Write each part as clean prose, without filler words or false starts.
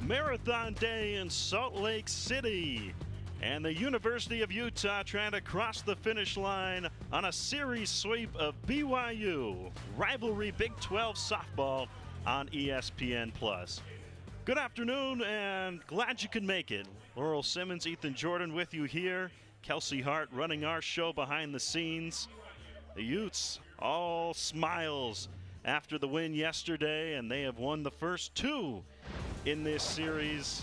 Marathon Day in Salt Lake City. And the University of Utah trying to cross the finish line on a series sweep of BYU. Rivalry Big 12 softball on ESPN+. Good afternoon and glad you could make it. Laurel Simmons, Ethan Jordan with you here. Kelsey Hart running our show behind the scenes. The Utes all smiles after the win yesterday, and they have won the first two in this series.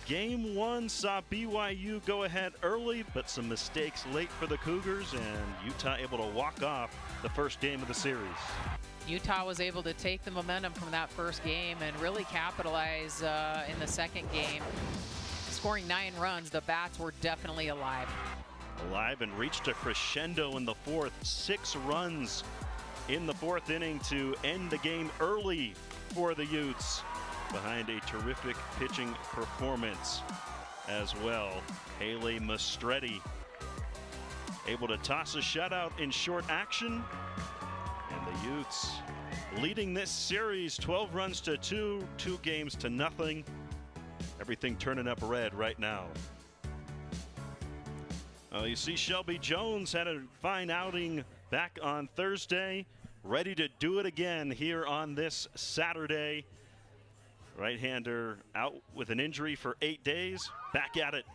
Game one saw BYU go ahead early, but some mistakes late for the Cougars, and Utah able to walk off the first game of the series. Utah was able to take the momentum from that first game and really capitalize in the second game. Scoring 9 runs, the Bats were definitely alive. Alive and reached a crescendo in the fourth. 6 runs in the fourth inning to end the game early for the Utes, behind a terrific pitching performance as well. Haley Mastretti able to toss a shutout in short action, and the Utes leading this series 12 runs to 2 games to nothing. Everything turning up red right now. You see Shelby Jones had a fine outing back on Thursday, ready to do it again here on this Saturday. Right-hander out with an injury for 8 days, back at it.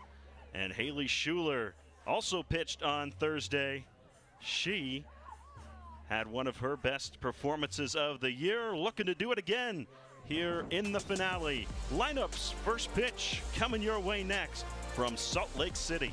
And Haley Schuler also pitched on Thursday. She had one of her best performances of the year, looking to do it again here in the finale. Lineups, first pitch coming your way next from Salt Lake City.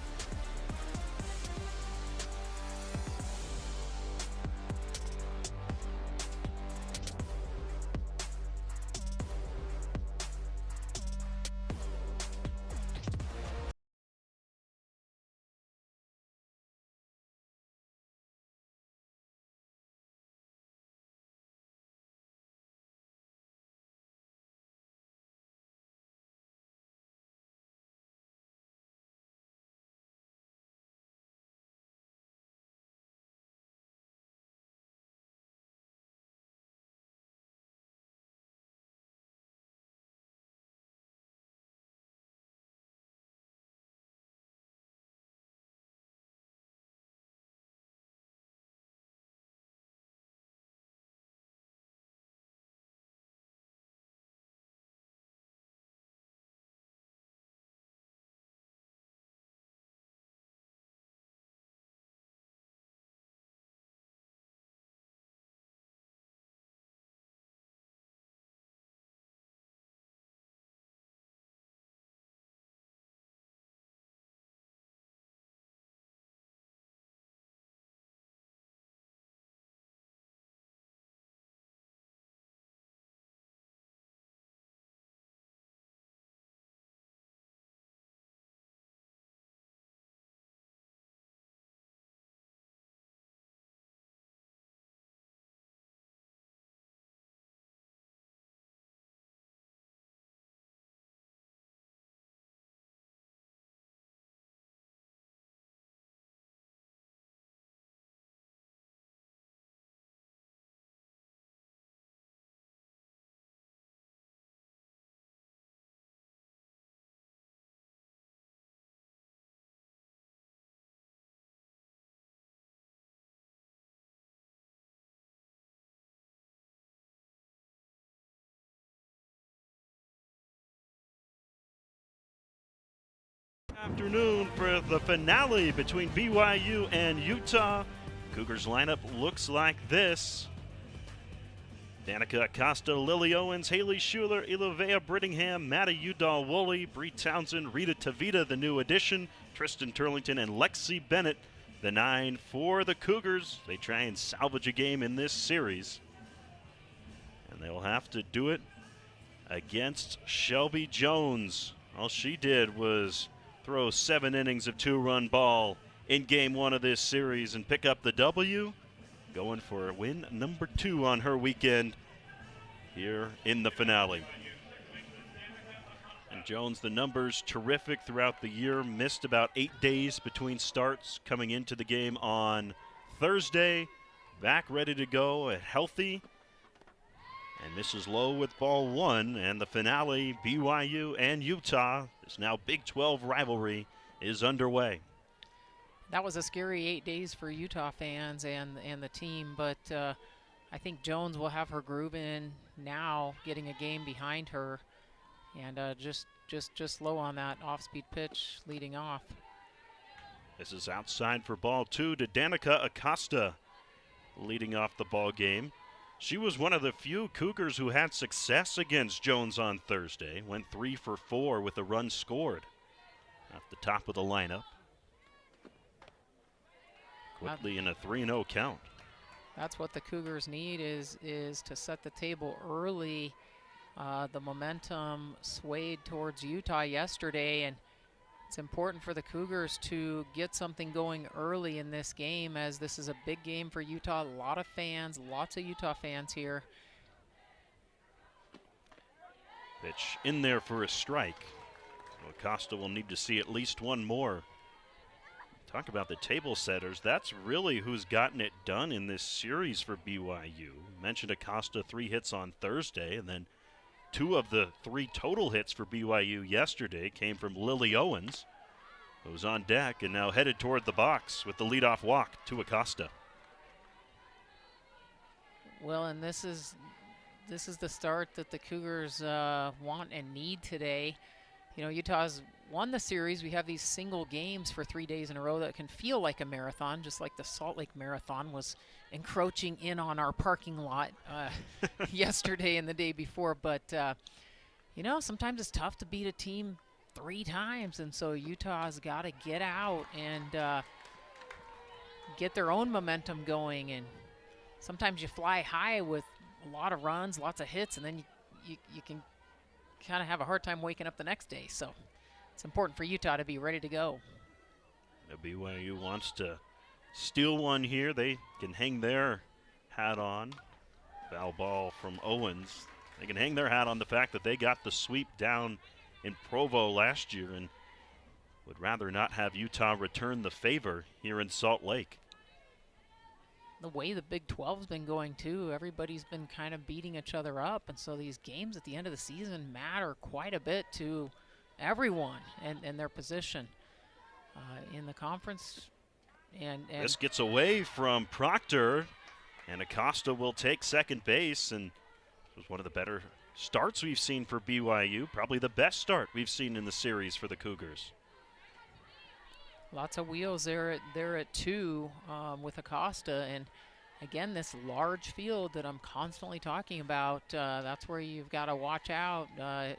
Afternoon for the finale between BYU and Utah. Cougars lineup looks like this. Danica Acosta, Lily Owens, Haley Schuler, Ilovea Brittingham, Matta Udall-Woolley, Bree Townsend, Rita Tavita, the new addition, Tristan Turlington, and Lexi Bennett, the 9 for the Cougars. They try and salvage a game in this series, and they'll have to do it against Shelby Jones. All she did was throw 7 innings of 2-run ball in game 1 of this series and pick up the W, going for win number 2 on her weekend here in the finale. And Jones, the numbers terrific throughout the year, missed about 8 days between starts coming into the game on Thursday, back ready to go, healthy, And misses low with ball one, and the finale, BYU and Utah. This now Big 12 rivalry is underway. That was a scary 8 days for Utah fans and the team, but I think Jones will have her groove in now, getting a game behind her, and just low on that off-speed pitch leading off. This is outside for ball two to Danica Acosta, leading off the ball game. She was one of the few Cougars who had success against Jones on Thursday. Went 3 for 4 with a run scored off the top of the lineup. Quickly in a 3-0 count. That's what the Cougars need is to set the table early. The momentum swayed towards Utah yesterday, and it's important for the Cougars to get something going early in this game, as this is a big game for Utah. A lot of fans, lots of Utah fans here. Pitch in there for a strike. So Acosta will need to see at least one more. Talk about the table setters. That's really who's gotten it done in this series for BYU. Mentioned Acosta, 3 hits on Thursday, and then 2 of the 3 total hits for BYU yesterday came from Lily Owens, who was on deck and now headed toward the box with the leadoff walk to Acosta. Well, and this is the start that the Cougars want and need today. You know, Utah's won the series. We have these single games for 3 days in a row that can feel like a marathon, just like the Salt Lake Marathon was encroaching in on our parking lot yesterday and the day before. But, you know, sometimes it's tough to beat a team 3 times, and so Utah's got to get out and get their own momentum going. And sometimes you fly high with a lot of runs, lots of hits, and then you can kind of have a hard time waking up the next day. So it's important for Utah to be ready to go. The BYU wants to steal one here. They can hang their hat on. Foul ball from Owens. They can hang their hat on the fact that they got the sweep down in Provo last year and would rather not have Utah return the favor here in Salt Lake. The way the Big 12's been going too, everybody's been kind of beating each other up, and so these games at the end of the season matter quite a bit to everyone and their position in the conference. And this gets away from Proctor, and Acosta will take second base, and it was one of the better starts we've seen for BYU, probably the best start we've seen in the series for the Cougars. Lots of wheels there at 2 with Acosta, and again, this large field that I'm constantly talking about, that's where you've got to watch out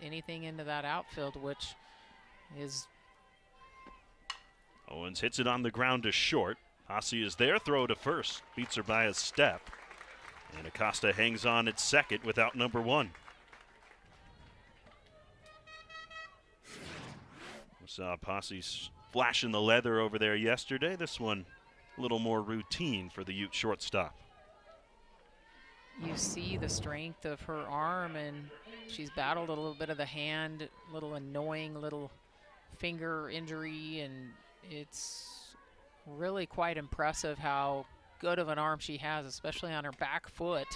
anything into that outfield, which is... Owens hits it on the ground to short. Posse is there, throw to first, beats her by a step, and Acosta hangs on at second without number 1. We saw Posse's flashing the leather over there yesterday. This one a little more routine for the Ute shortstop. You see the strength of her arm, and she's battled a little bit of the hand, little annoying little finger injury, and it's really quite impressive how good of an arm she has, especially on her back foot.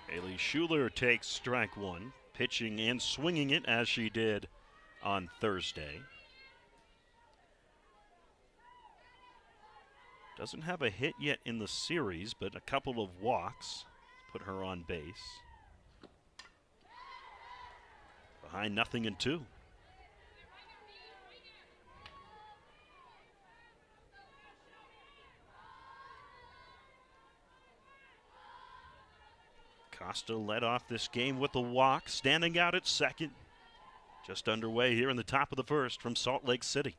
Haley Schuler takes strike 1, pitching and swinging it as she did on Thursday. Doesn't have a hit yet in the series, but a couple of walks put her on base. Behind 0-2. Costa led off this game with a walk, standing out at second. Just underway here in the top of the first from Salt Lake City.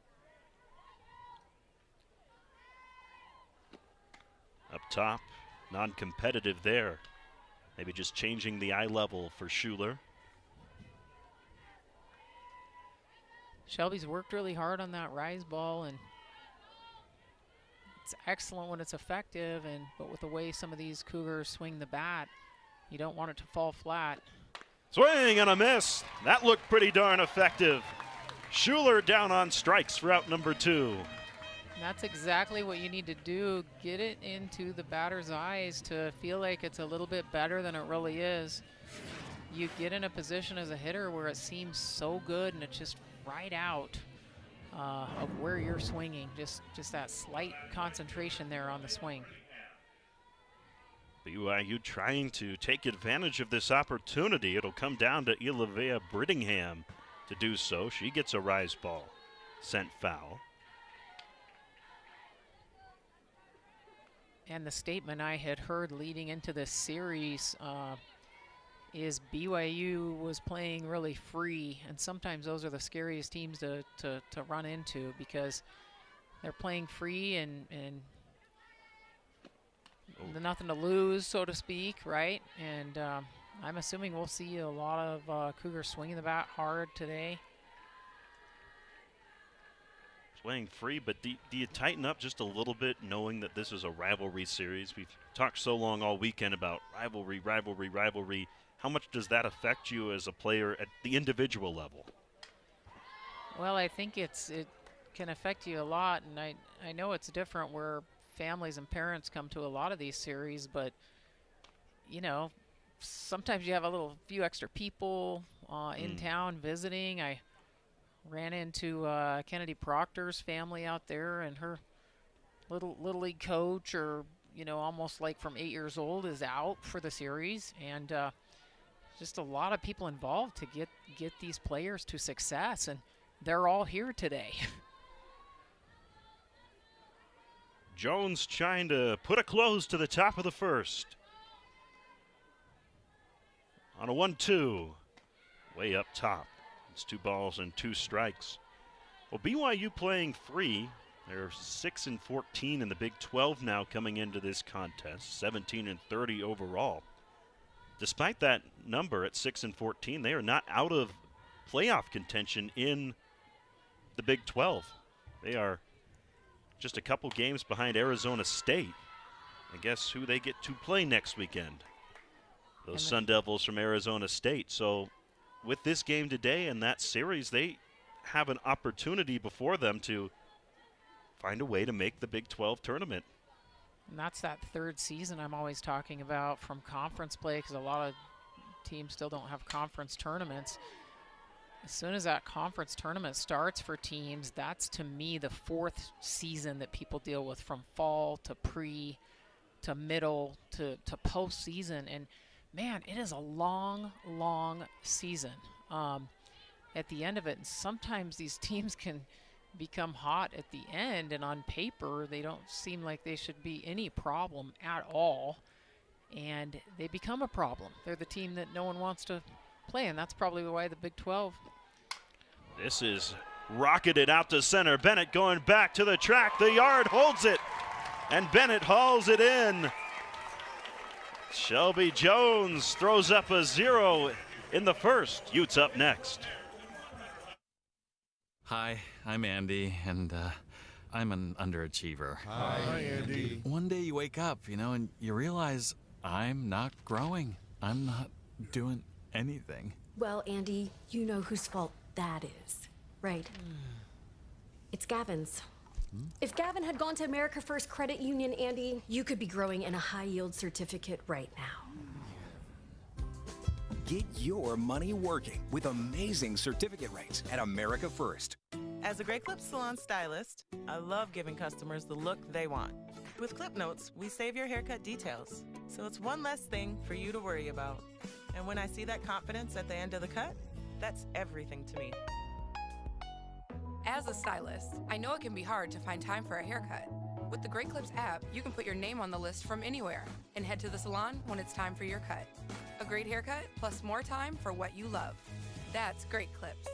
Up top, non-competitive there. Maybe just changing the eye level for Schuler. Shelby's worked really hard on that rise ball, and it's excellent when it's effective, but with the way some of these Cougars swing the bat, you don't want it to fall flat. Swing and a miss. That looked pretty darn effective. Schuler down on strikes for out number 2. That's exactly what you need to do. Get it into the batter's eyes to feel like it's a little bit better than it really is. You get in a position as a hitter where it seems so good and it's just right out of where you're swinging. Just that slight concentration there on the swing. BYU trying to take advantage of this opportunity. It'll come down to Ilavea Brittingham to do so. She gets a rise ball sent foul. And the statement I had heard leading into this series is BYU was playing really free, and sometimes those are the scariest teams to run into because they're playing free and nothing to lose, so to speak, right? And I'm assuming we'll see a lot of Cougars swinging the bat hard today. Playing free, but do you tighten up just a little bit knowing that this is a rivalry series? We've talked so long all weekend about rivalry. How much does that affect you as a player at the individual level? Well, I think it can affect you a lot, and I know it's different where families and parents come to a lot of these series, but you know, sometimes you have a few extra people in town visiting. I ran into Kennedy Proctor's family out there, and her little league coach, or you know, almost like from 8 years old, is out for the series, and just a lot of people involved to get these players to success, and they're all here today. Jones trying to put a close to the top of the first. On a 1-2, way up top. It's 2 balls and 2 strikes. Well, BYU playing free. They're 6-14 in the Big 12 now coming into this contest, 17-30 overall. Despite that number at 6-14, they are not out of playoff contention in the Big 12. They are just a couple games behind Arizona State. And guess who they get to play next weekend? Those Sun Devils from Arizona State. So with this game today and that series, they have an opportunity before them to find a way to make the Big 12 tournament. And that's that third season I'm always talking about from conference play, because a lot of teams still don't have conference tournaments. As soon as that conference tournament starts for teams, that's to me the fourth season that people deal with, from fall to pre to middle to postseason. And man, it is a long season at the end of it. And sometimes these teams can become hot at the end, and on paper they don't seem like they should be any problem at all, and they become a problem. They're the team that no one wants to play, and that's probably why the Big 12. This is rocketed out to center. Bennett going back to the track. The yard holds it, and Bennett hauls it in. Shelby Jones throws up a 0 in the first. Utes up next. Hi, I'm Andy, and I'm an underachiever. Hi, Andy. One day you wake up, and you realize I'm not growing. I'm not doing anything. Well, Andy, you know whose fault that is, right? It's Gavin's. If Gavin had gone to America First Credit Union, Andy, you could be growing in a high-yield certificate right now. Get your money working with amazing certificate rates at America First. As a Great Clips salon stylist, I love giving customers the look they want. With Clip Notes, we save your haircut details, so it's one less thing for you to worry about. And when I see that confidence at the end of the cut, that's everything to me. As a stylist, I know it can be hard to find time for a haircut. With the Great Clips app, you can put your name on the list from anywhere and head to the salon when it's time for your cut. A great haircut plus more time for what you love. That's Great Clips.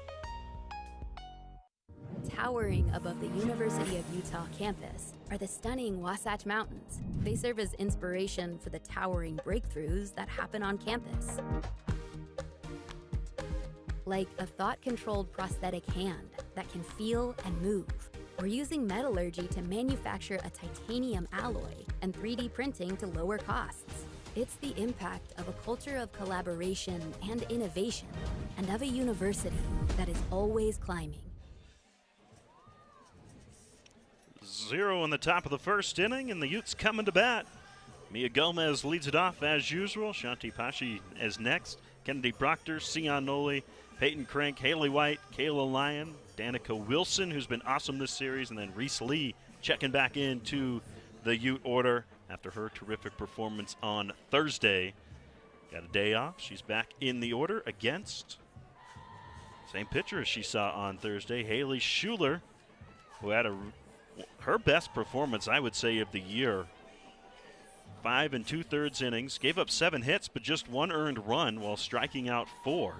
Towering above the University of Utah campus are the stunning Wasatch Mountains. They serve as inspiration for the towering breakthroughs that happen on campus. Like a thought-controlled prosthetic hand that can feel and move, or using metallurgy to manufacture a titanium alloy and 3D printing to lower costs. It's the impact of a culture of collaboration and innovation, and of a university that is always climbing. 0 in the top of the first inning, and the Utes coming to bat. Mia Gomez leads it off as usual. Shanti Pashi is next. Kennedy Proctor, Sion Noli, Peyton Crank, Haley White, Kayla Lyon, Danica Wilson, who's been awesome this series, and then Reese Lee checking back into the Ute order after her terrific performance on Thursday. Got a day off. She's back in the order against same pitcher as she saw on Thursday, Haley Schuler, who had her best performance, I would say, of the year. 5 2/3 innings, gave up 7 hits, but just 1 earned run while striking out 4.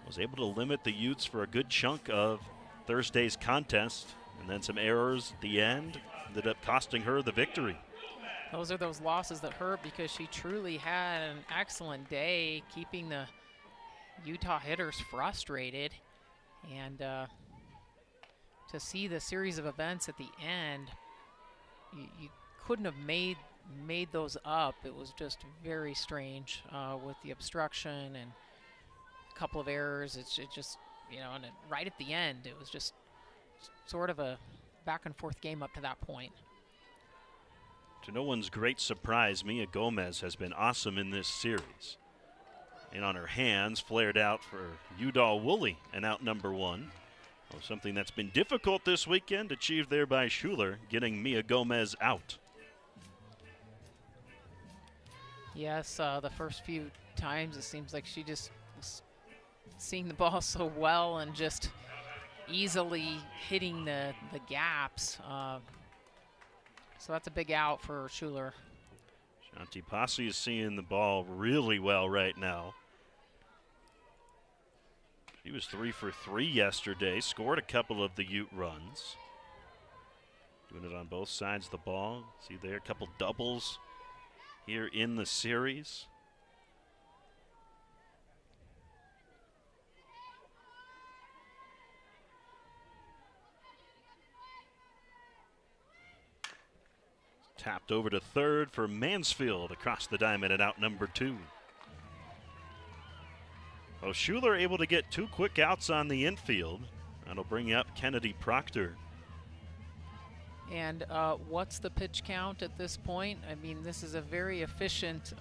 Was able to limit the Utes for a good chunk of Thursday's contest, and then some errors at the end ended up costing her the victory. Those are those losses that hurt because she truly had an excellent day keeping the Utah hitters frustrated. And to see the series of events at the end, you couldn't have made those up. It was just very strange with the obstruction and a couple of errors. It just, and right at the end, it was just sort of a back and forth game up to that point. To no one's great surprise, Mia Gomez has been awesome in this series. And on her hands, flared out for Udall Woolley, and out number 1. Well, something that's been difficult this weekend, achieved there by Schuler, getting Mia Gomez out. Yes, the first few times it seems like she just was seeing the ball so well and just easily hitting the gaps. So that's a big out for Schuler. Shanti Pashi is seeing the ball really well right now. She was 3 for 3 yesterday, scored a couple of the Ute runs. Doing it on both sides of the ball. See there, a couple doubles here in the series. Tapped over to third for Mansfield across the diamond at out number 2. Well, Schuler able to get 2 quick outs on the infield. That'll bring up Kennedy Proctor. And what's the pitch count at this point? I mean, this is a very efficient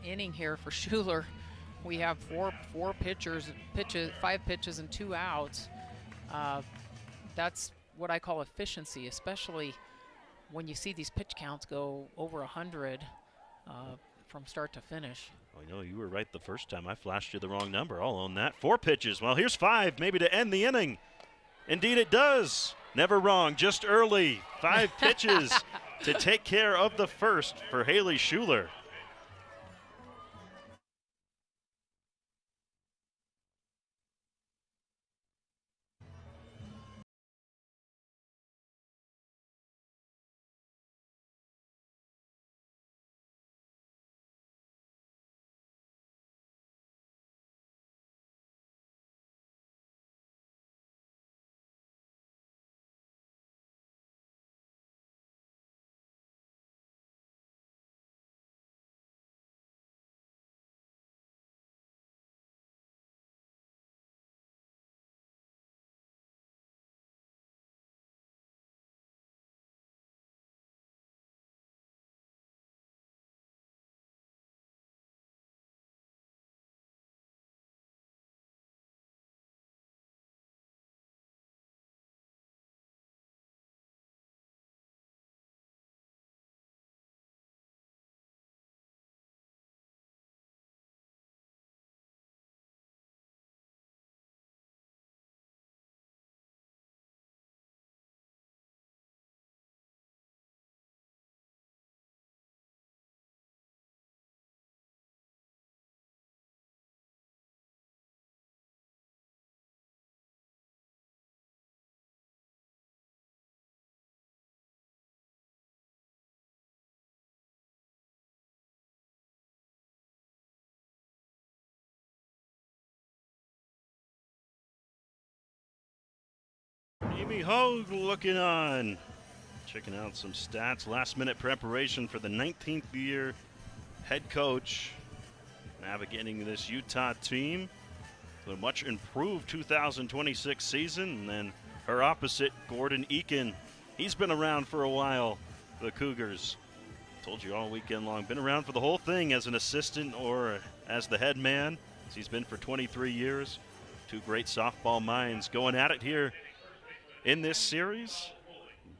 inning here for Schuler. We have 5 pitches and 2 outs. That's what I call efficiency, especially when you see these pitch counts go over 100 from start to finish. I know you were right the first time. I flashed you the wrong number. I'll own that. 4 pitches. Well, here's 5, maybe to end the inning. Indeed it does. Never wrong, just early. 5 pitches to take care of the first for Haley Schuler. Amy Hogue looking on. Checking out some stats. Last minute preparation for the 19th year head coach. Navigating this Utah team. A much improved 2026 season. And then her opposite, Gordon Eakin, He's been around for a while, the Cougars. Told you all weekend long. Been around for the whole thing as an assistant or as the head man. As he's been for 23 years. Two great softball minds going at it here in this series.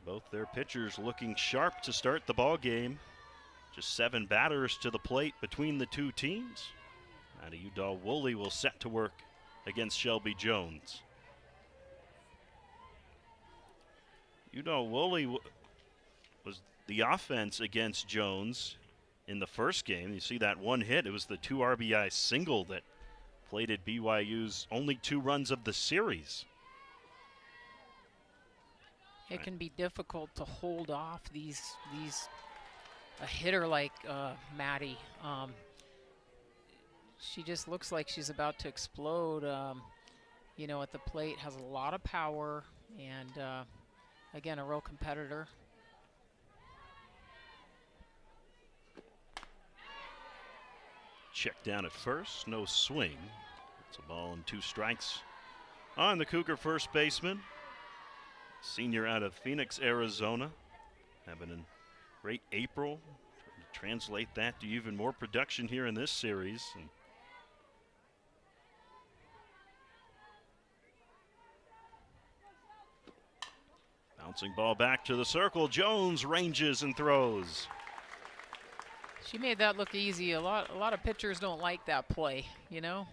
Both their pitchers looking sharp to start the ball game. Just 7 batters to the plate between the two teams. Maddie Udall-Woolley will set to work against Shelby Jones. Udall-Woolley was the offense against Jones in the first game. You see that one hit. It was the 2 RBI single that plated BYU's only 2 runs of the series. It can be difficult to hold off a hitter like Maddie. She just looks like she's about to explode, you know, at the plate. Has a lot of power and, again, a real competitor. Check down at first, no swing. It's a ball and 2 strikes on the Cougar first baseman. Senior out of Phoenix, Arizona. Having a great April. Trying to translate that to even more production here in this series. And bouncing ball back to the circle. Jones ranges and throws. She made that look easy. A lot of pitchers don't like that play, you know?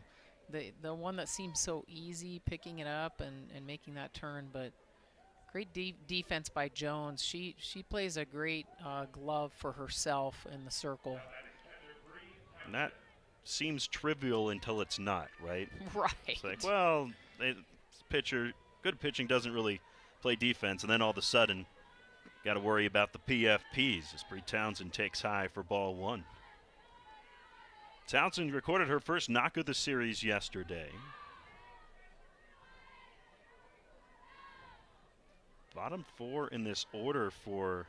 The one that seems so easy, picking it up and making that turn, but great defense by Jones. She plays a great glove for herself in the circle. And that seems trivial until it's not, right? Right. It's like, well, good pitching doesn't really play defense, and then all of a sudden, got to worry about the PFPs as Bree Townsend takes high for ball 1. Townsend recorded her first knock of the series yesterday. Bottom 4 in this order for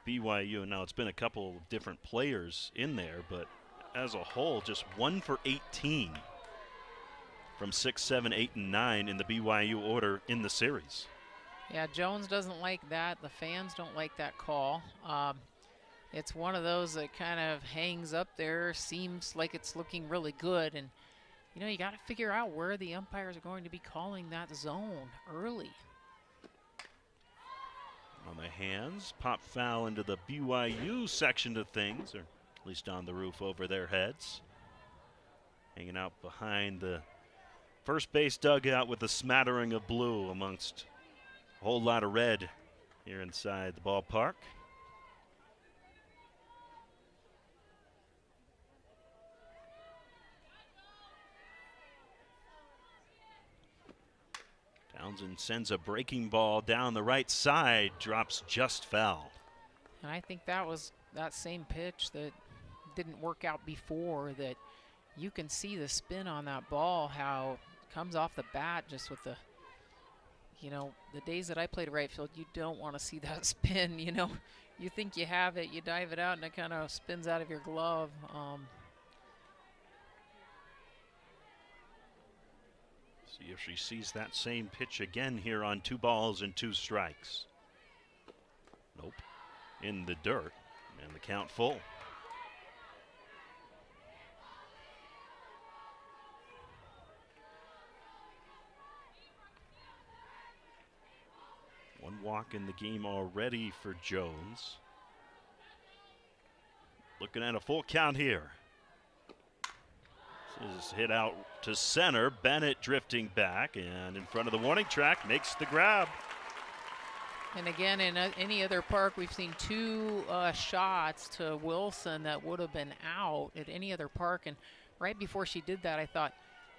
BYU. Now, it's been a couple of different players in there, but as a whole, just 1 for 18 from 6, 7, 8, and 9 in the BYU order in the series. Yeah, Jones doesn't like that. The fans don't like that call. It's one of those that kind of hangs up there, seems like it's looking really good. And, you know, you got to figure out where the umpires are going to be calling that zone early. On the hands, pop foul into the BYU section of things, or at least on the roof over their heads. Hanging out behind the first base dugout with a smattering of blue amongst a whole lot of red here inside the ballpark. Townsend sends a breaking ball down the right side, drops just foul. And I think that was that same pitch that didn't work out before, that you can see the spin on that ball, how it comes off the bat just with the, you know, the days that I played right field, you don't want to see that spin, you know. You think you have it, you dive it out, and it kind of spins out of your glove. See if she sees that same pitch again here on 2 balls and 2 strikes. Nope. In the dirt, and the count full. One walk in the game already for Jones. Looking at a full count here. This is hit out to center. Bennett drifting back and in front of the warning track makes the grab. And again, in any other park, we've seen 2 shots to Wilson that would have been out at any other park. And right before she did that, I thought,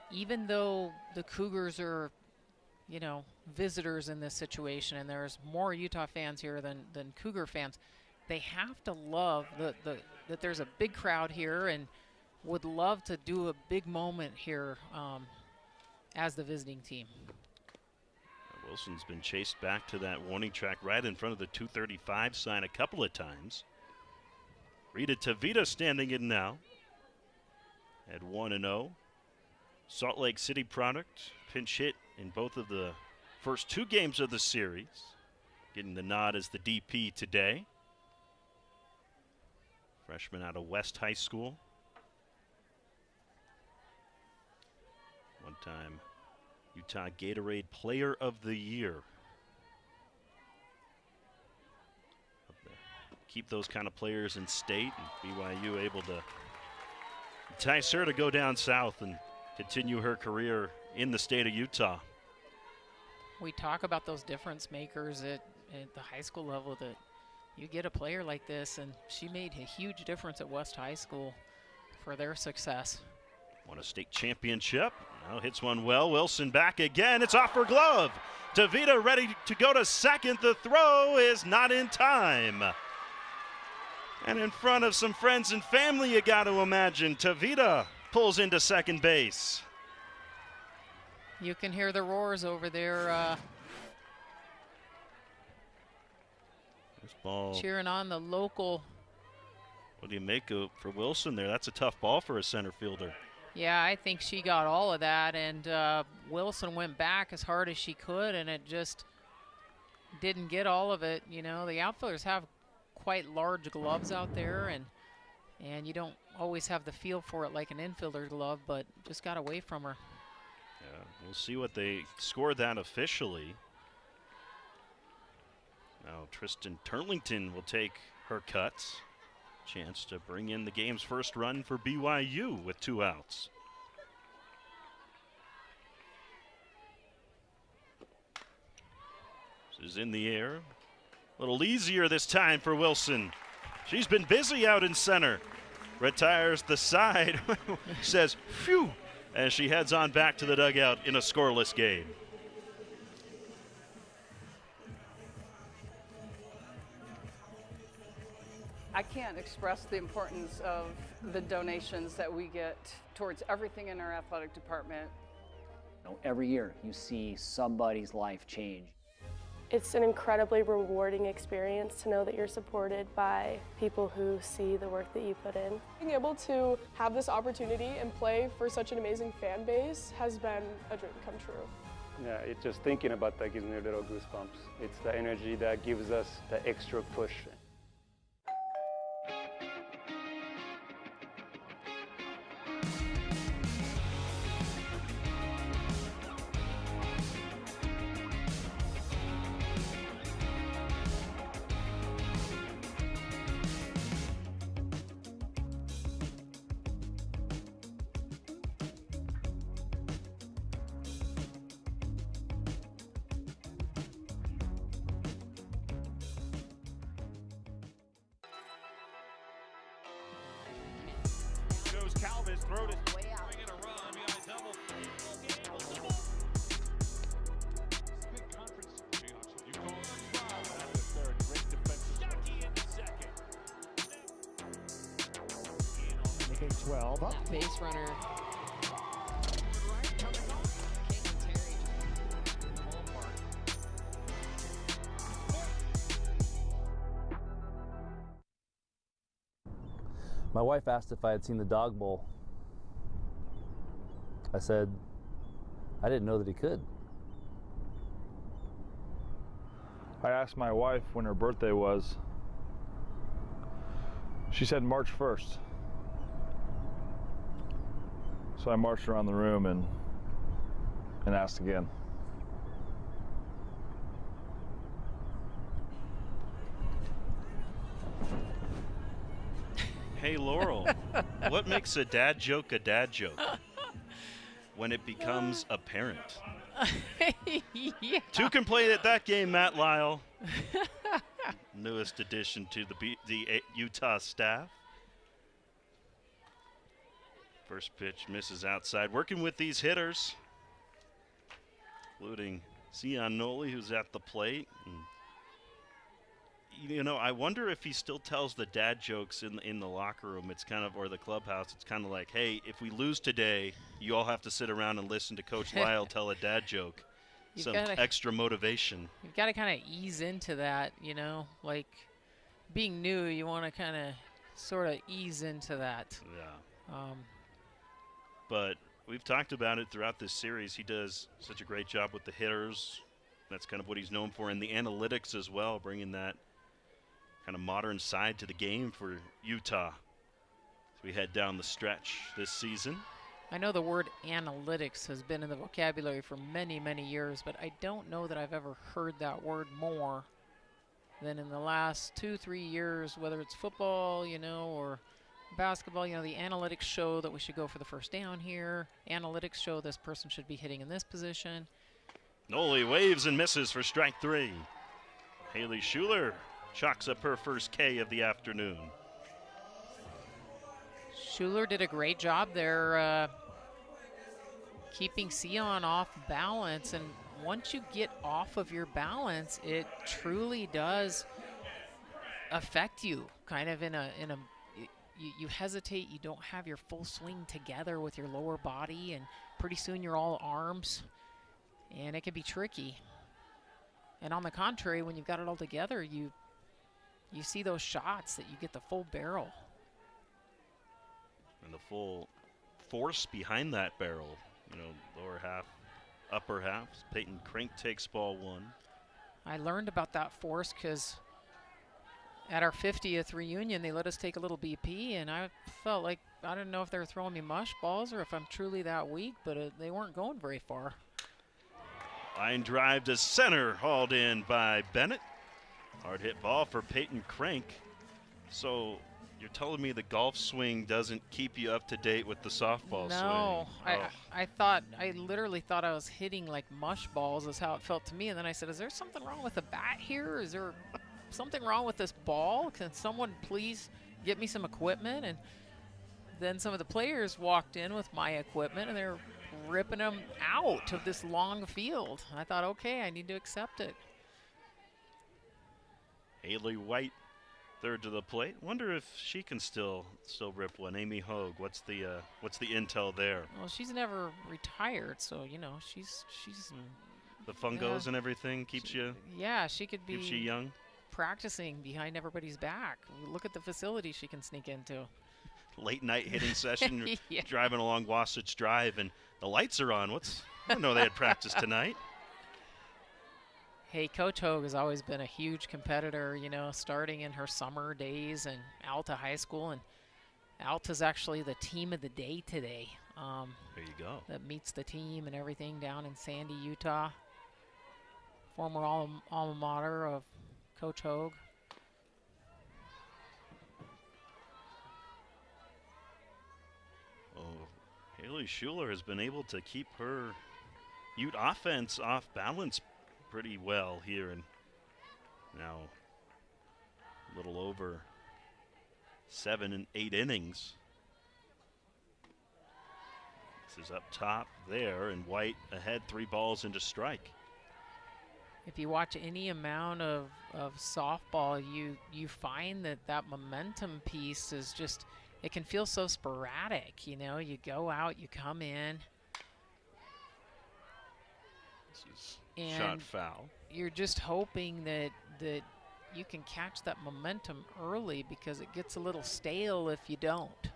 even though the Cougars are, you know, visitors in this situation, and there's more Utah fans here than Cougar fans, they have to love that there's a big crowd here and would love to do a big moment here as the visiting team. Wilson's been chased back to that warning track right in front of the 235 sign a couple of times. Rita Tavita standing in now at 1-0. Salt Lake City product, pinch hit in both of the first 2 games of the series. getting the nod as the DP today. Freshman out of West High School. One-time Utah Gatorade Player of the Year. Keep those kind of players in state, and BYU able to entice her to go down south and continue her career in the state of Utah. We talk about those difference makers at the high school level, that you get a player like this, and she made a huge difference at West High School for their success. Won a state championship. Now hits one well. Wilson back again. It's off her glove. Tavita ready to go to second. The throw is not in time. And in front of some friends and family, you got to imagine, Tavita pulls into second base. You can hear the roars over there. This ball. Cheering on the local. What do you make of for Wilson there? That's a tough ball for a center fielder. Yeah, I think she got all of that, and Wilson went back as hard as she could, and it just didn't get all of it. You know, the outfielders have quite large gloves out there, and you don't always have the feel for it like an infielder glove, but just got away from her. Yeah, we'll see what they scored that officially. Now Tristan Turlington will take her cuts. Chance to bring in the game's first run for BYU with 2 outs. This is in the air. A little easier this time for Wilson. She's been busy out in center. Retires the side, says, phew, as she heads on back to the dugout in a scoreless game. I can't express the importance of the donations that we get towards everything in our athletic department. Every year you see somebody's life change. It's an incredibly rewarding experience to know that you're supported by people who see the work that you put in. Being able to have this opportunity and play for such an amazing fan base has been a dream come true. Yeah, it's just thinking about that gives me a little goosebumps. It's the energy that gives us the extra push. Calvis, throw it way out. Bring in a run, we got a double. Big conference. You call it at the third. Great defensive. Jockey in the second. Making 12 up. That base runner. My wife asked if I had seen the dog bowl. I said, I didn't know that he could. I asked my wife when her birthday was. She said March 1st. So I marched around the room and asked again. Hey, Laurel, what makes a dad joke when it becomes apparent? Yeah. 2 can play at that game, Matt Lyle. Newest addition to the Utah staff. First pitch misses outside. Working with these hitters, including Sion Noli, who's at the plate. And you know, I wonder if he still tells the dad jokes in the locker room. It's kind of, or the clubhouse. It's kind of like, hey, if we lose today, you all have to sit around and listen to Coach Lyle tell a dad joke. Some extra motivation. You've got to kind of ease into that, you know, like being new, you want to kind of sort of ease into that. Yeah. But we've talked about it throughout this series. He does such a great job with the hitters, That's kind of what he's known for in the analytics as well, bringing that kind of modern side to the game for Utah as we head down the stretch this season. I know the word analytics has been in the vocabulary for many, many years, but I don't know that I've ever heard that word more than in the last 2-3 years, whether it's football, you know, or basketball. You know, the analytics show that we should go for the first down here. Analytics show this person should be hitting in this position. Noli waves and misses for strike 3. Haley Schuler chalks up her first K of the afternoon. Schuler did a great job there keeping Sion off balance, and once you get off of your balance, it truly does affect you kind of you hesitate, you don't have your full swing together with your lower body, and pretty soon you're all arms, and it can be tricky. And on the contrary, when you've got it all together, you see those shots that you get the full barrel. And the full force behind that barrel, you know, lower half, upper half. Peyton Krink takes ball 1. I learned about that force because at our 50th reunion, they let us take a little BP, and I felt like, I didn't know if they were throwing me mush balls or if I'm truly that weak, but they weren't going very far. Line drive to center, hauled in by Bennett. Hard hit ball for Peyton Krink. So you're telling me the golf swing doesn't keep you up to date with the softball swing? No, I literally thought I was hitting like mush balls is how it felt to me. And then I said, is there something wrong with the bat here? Is there something wrong with this ball? Can someone please get me some equipment? And then some of the players walked in with my equipment, and they're ripping them out of this long field. I thought, okay, I need to accept it. Haley White, third to the plate. Wonder if she can still rip one. Amy Hogue, what's the intel there? Well, she's never retired, so you know she's the fungos and everything keeps you. Yeah, she could be keeps you young. Practicing behind everybody's back. Look at the facility she can sneak into. Late night hitting session, yeah. Driving along Wasatch Drive, and the lights are on. I didn't know they had practice tonight. Hey, Coach Hogue has always been a huge competitor, you know, starting in her summer days in Alta High School. And Alta's actually the team of the day today. There you go. That meets the team and everything down in Sandy, Utah. Former alma mater of Coach Hogue. Oh, Haley Schuler has been able to keep her Ute offense off balance pretty well here, and now a little over 7 and 8 innings. This is up top there, and White ahead 3 balls into strike. If you watch any amount of softball, you find that momentum piece is just, it can feel so sporadic. You know, you go out, you come in. This is shot foul. You're just hoping that you can catch that momentum early, because it gets a little stale if you don't.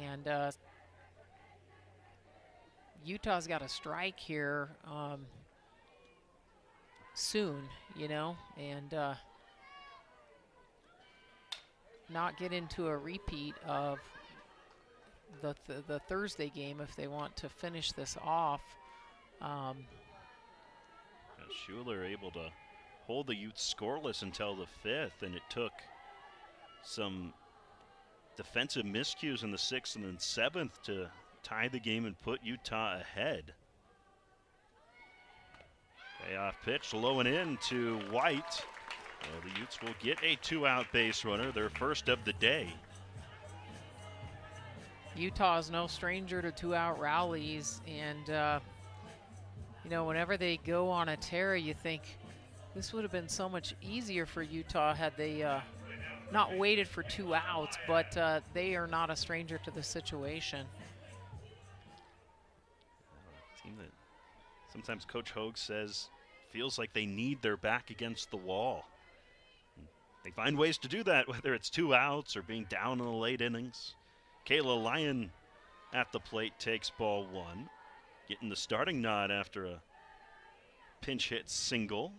And Utah's got a strike here soon, you know, and not get into a repeat of the Thursday game if they want to finish this off. Schuler able to hold the Utes scoreless until the 5th, and it took some defensive miscues in the 6th and then 7th to tie the game and put Utah ahead. Payoff pitch low and in to White. Well, the Utes will get a 2-out base runner, their first of the day. Utah is no stranger to 2-out rallies, and you know, whenever they go on a tear, you think this would have been so much easier for Utah had they not waited for 2 outs, but they are not a stranger to the situation. A team that sometimes Coach Hogue says feels like they need their back against the wall. They find ways to do that, whether it's 2 outs or being down in the late innings. Kayla Lyon at the plate takes ball 1. Getting the starting nod after a pinch hit single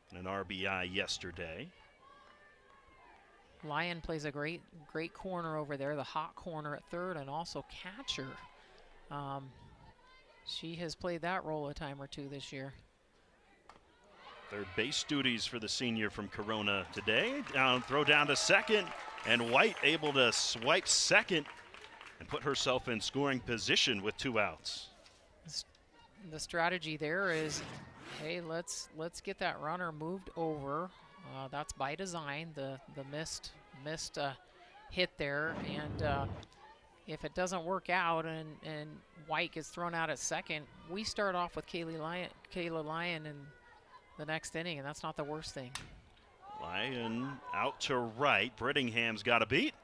and an RBI yesterday. Lyon plays a great corner over there, the hot corner at third, and also catcher. She has played that role a time or two this year. Third base duties for the senior from Corona today. Throw down to second, and White able to swipe second and put herself in scoring position with 2 outs. The strategy there is, hey, let's get that runner moved over. That's by design, the missed hit there, and if it doesn't work out and White gets thrown out at second, we start off with Kayla Lyon in the next inning, and that's not the worst thing. Lyon out to right. Brittingham's got a beat.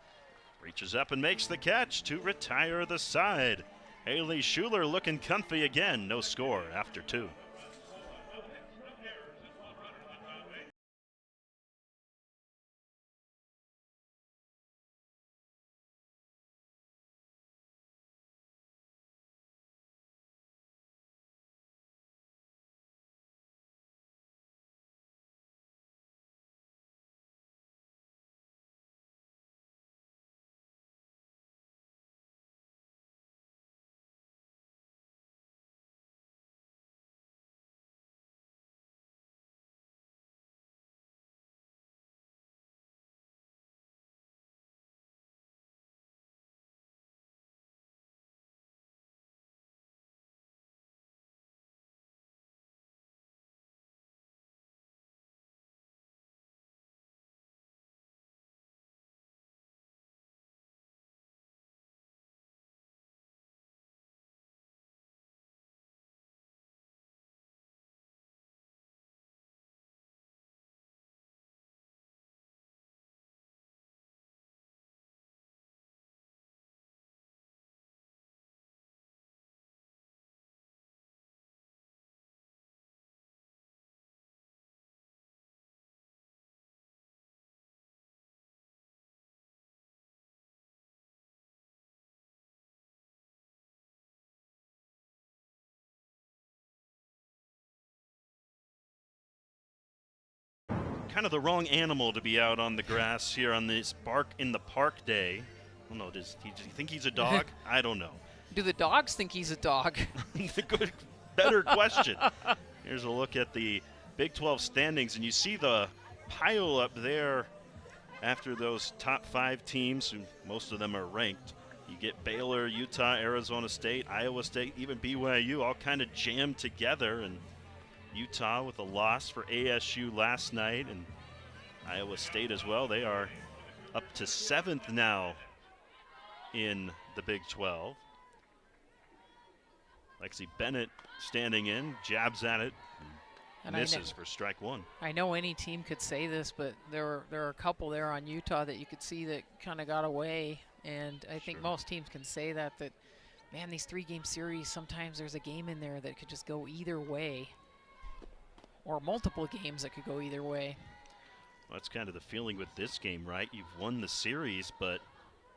Reaches up and makes the catch to retire the side. Haley Schuler looking comfy again. No score after 2. Kind of the wrong animal to be out on the grass here on this Bark in the Park day. I don't know, does he think he's a dog? I don't know. Do the dogs think he's a dog? Good, better question. Here's a look at the Big 12 standings, and you see the pile up there after those top 5 teams, who most of them are ranked. You get Baylor, Utah, Arizona State, Iowa State, even BYU all kind of jammed together, and Utah with a loss for ASU last night, and Iowa State as well. They are up to 7th now in the Big 12. Lexi Bennett standing in, jabs at it, and misses for strike 1. I know any team could say this, but there are a couple there on Utah that you could see that kind of got away, and I think most teams can say that man, these 3-game series, sometimes there's a game in there that could just go either way, or multiple games that could go either way. Well, that's kind of the feeling with this game, right? You've won the series, but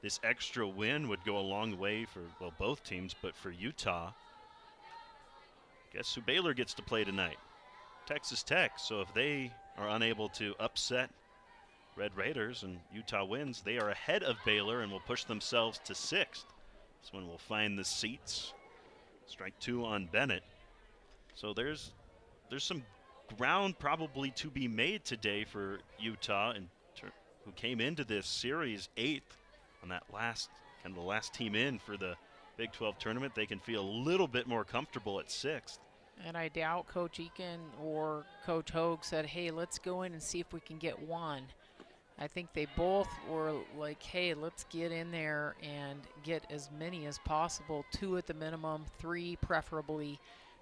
this extra win would go a long way for, well, both teams, but for Utah. Guess who Baylor gets to play tonight? Texas Tech. So if they are unable to upset Red Raiders and Utah wins, they are ahead of Baylor and will push themselves to 6th. This one will find the seats. Strike 2 on Bennett. So there's some ground probably to be made today for Utah, and who came into this series 8th on that last, kind of the last team in for the Big 12 tournament. They can feel a little bit more comfortable at 6th. And I doubt Coach Eakin or Coach Hogue said, hey, let's go in and see if we can get 1. I think they both were like, hey, let's get in there and get as many as possible, 2 at the minimum, 3 preferably,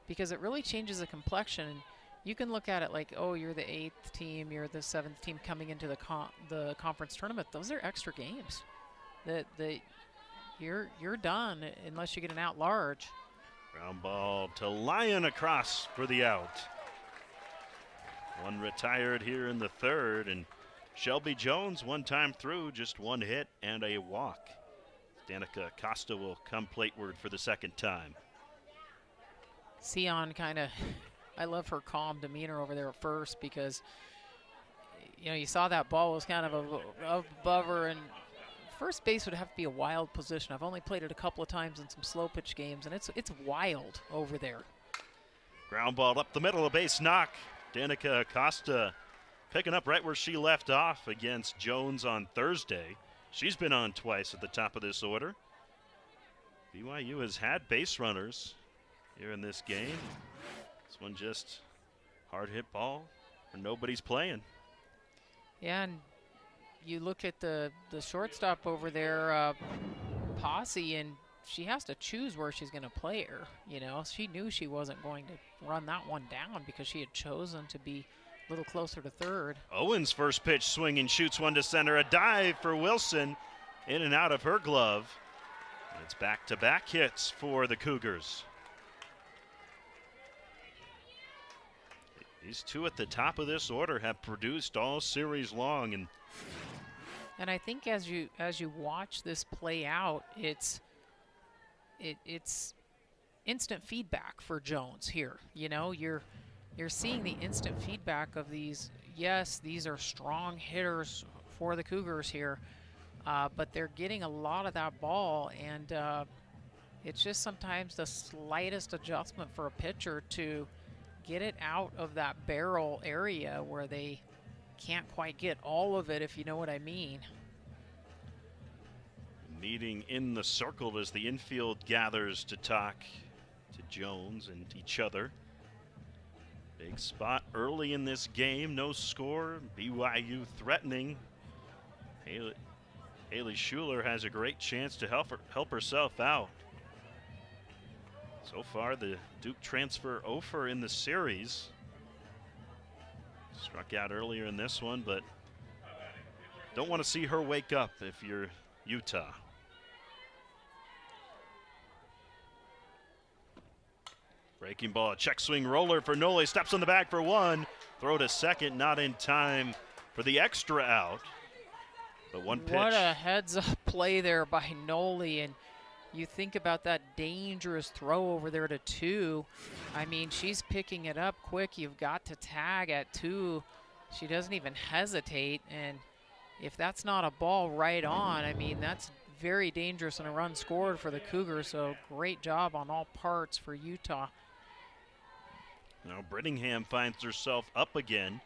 because it really changes the complexion. You can look at it like, oh, you're the 8th team, you're the 7th team coming into the conference tournament. Those are extra games. You're done unless you get an out large. Ground ball to Lyon across for the out. 1 retired here in the 3rd, and Shelby Jones 1 time through, just 1 hit and a walk. Danica Costa will come plateward for the 2nd time. Sion kind of I love her calm demeanor over there at first because, you know, you saw that ball was kind of above her, and first base would have to be a wild position. I've only played it a couple of times in some slow pitch games, and it's wild over there. Ground ball up the middle, a base knock. Danica Acosta picking up right where she left off against Jones on Thursday. She's been on twice at the top of this order. BYU has had base runners here in this game. This one just hard hit ball, or nobody's playing. Yeah, and you look at the shortstop over there, Posse, and she has to choose where she's going to play her. You know, she knew she wasn't going to run that one down because she had chosen to be a little closer to third. Owens' first pitch swinging, shoots one to center. A dive for Wilson, in and out of her glove. And it's back-to-back hits for the Cougars. These two at the top of this order have produced all series long, and I think as you watch this play out, it's instant feedback for Jones here. You know, you're seeing the instant feedback of these. Yes, these are strong hitters for the Cougars here, but they're getting a lot of that ball, and it's just sometimes the slightest adjustment for a pitcher to get it out of that barrel area where they can't quite get all of it, if you know what I mean. Meeting in the circle as the infield gathers to talk to Jones and each other. Big spot early in this game, no score. BYU threatening. Haley Schuler has a great chance to help herself out. So far, the Duke transfer Ofer in the series. Struck out earlier in this one, but don't want to see her wake up if you're Utah. Breaking ball, a check swing roller for Noli. Steps on the bag for one. Throw to second, not in time for the extra out. But one pitch. What a heads-up play there by Noli, and you think about that dangerous throw over there to two. I mean, she's picking it up quick. You've got to tag at two. She doesn't even hesitate, and if that's not a ball right on, I mean, that's very dangerous and a run scored for the Cougars, so great job on all parts for Utah. Now Brittingham finds herself up again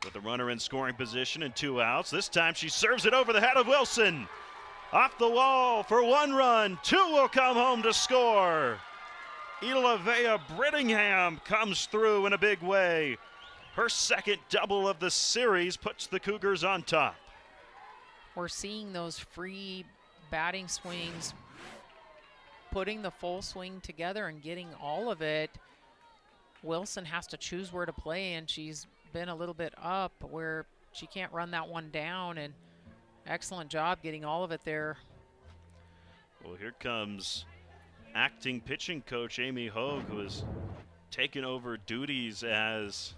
with a runner in scoring position and 2 outs. This time she serves it over the head of Wilson. Off the wall for 1 run. 2 will come home to score. Ilavea Brittingham comes through in a big way. Her second double of the series puts the Cougars on top. We're seeing those free batting swings, putting the full swing together and getting all of it. Wilson has to choose where to play, and she's been a little bit up where she can't run that one down, and excellent job getting all of it there. Well, here comes acting pitching coach Amy Hogue, who has taken over duties as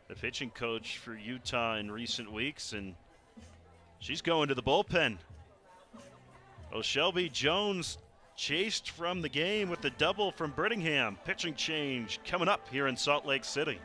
the pitching coach for Utah in recent weeks, and she's going to the bullpen. Oh, Shelby Jones chased from the game with the double from Brittingham. Pitching change coming up here in Salt Lake City.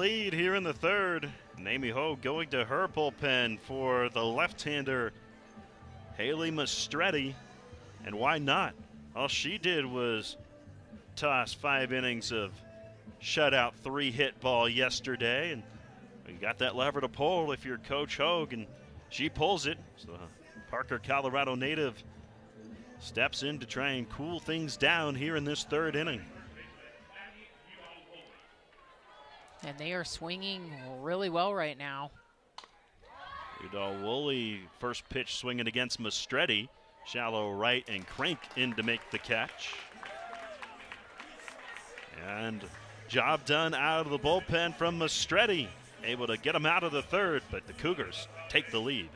lead here in the third. Amy Ho going to her bullpen for the left-hander Haley Mastretti. And why not? All she did was toss 5 innings of shutout 3-hit ball yesterday, and you got that lever to pull if you're Coach Hogue, and she pulls it. So Parker, Colorado native, steps in to try and cool things down here in this third inning. And they are swinging really well right now. Udall Woolley, first pitch swinging against Mastretti. Shallow right and crank in to make the catch. And job done out of the bullpen from Mastretti. Able to get him out of the third, but the Cougars take the lead.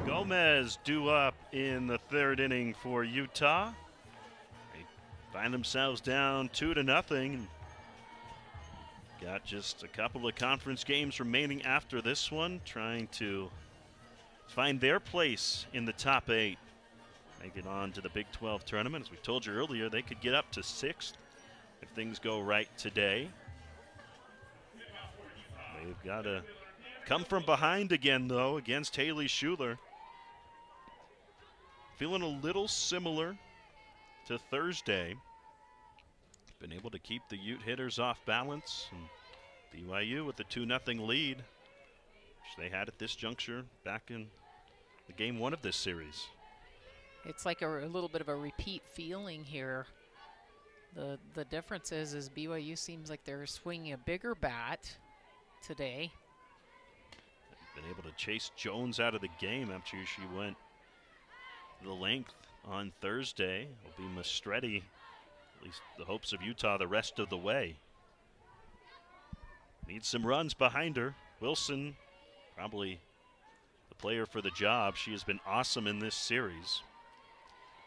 Gomez due up in the third inning for Utah. They find themselves down 2-0. Got just a couple of conference games remaining after this one, trying to find their place in the top 8. Make it on to the Big 12 tournament. As we told you earlier, they could get up to 6th if things go right today. They've got to come from behind again, though, against Haley Schuler. Feeling a little similar to Thursday. Been able to keep the Ute hitters off balance. And BYU with the 2-0 lead, which they had at this juncture back in the game 1 of this series. It's like a little bit of a repeat feeling here. The difference is BYU seems like they're swinging a bigger bat today. Been able to chase Jones out of the game after she went the length on Thursday. Will be Mastretti, at least the hopes of Utah, the rest of the way. Needs some runs behind her. Wilson, probably the player for the job. She has been awesome in this series.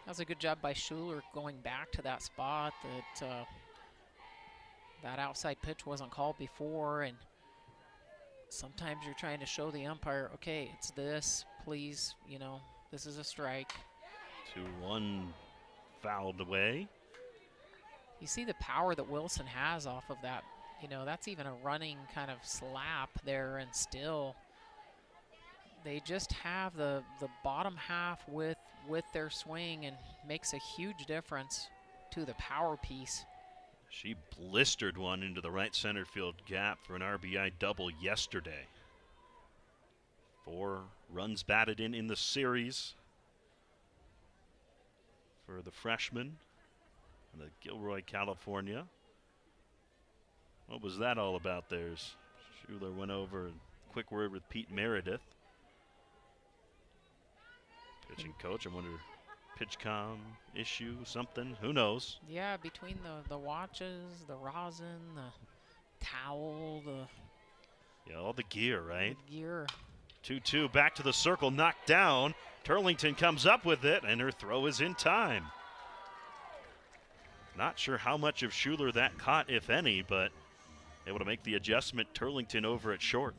That was a good job by Schuler going back to that spot that that outside pitch wasn't called before, and sometimes you're trying to show the umpire, okay, it's this, please, you know, this is a strike. 2-1 fouled away. You see the power that Wilson has off of that. You know, that's even a running kind of slap there, and still they just have the bottom half with their swing, and makes a huge difference to the power piece. She blistered one into the right center field gap for an RBI double yesterday. 4 runs batted in the series for the freshman in the Gilroy, California. What was that all about there? Schuler went over and quick word with Pete Meredith, pitching coach. I wonder, PitchCom issue, something, who knows? Yeah, between the watches, the rosin, the towel, yeah, all the gear, right? The gear. 2-2 back to the circle, knocked down. Turlington comes up with it, and her throw is in time. Not sure how much of Schuler that caught, if any, but able to make the adjustment. Turlington over at short.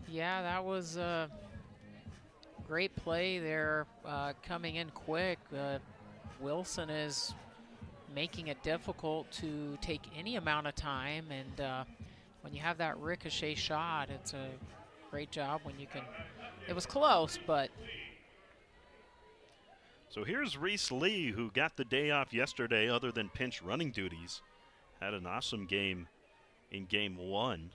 Yeah, that was a great play there, coming in quick. Wilson is making it difficult to take any amount of time, and when you have that ricochet shot, it's a great job when you can. It was close, but. So here's Reese Lee, who got the day off yesterday other than pinch running duties. Had an awesome game in game 1.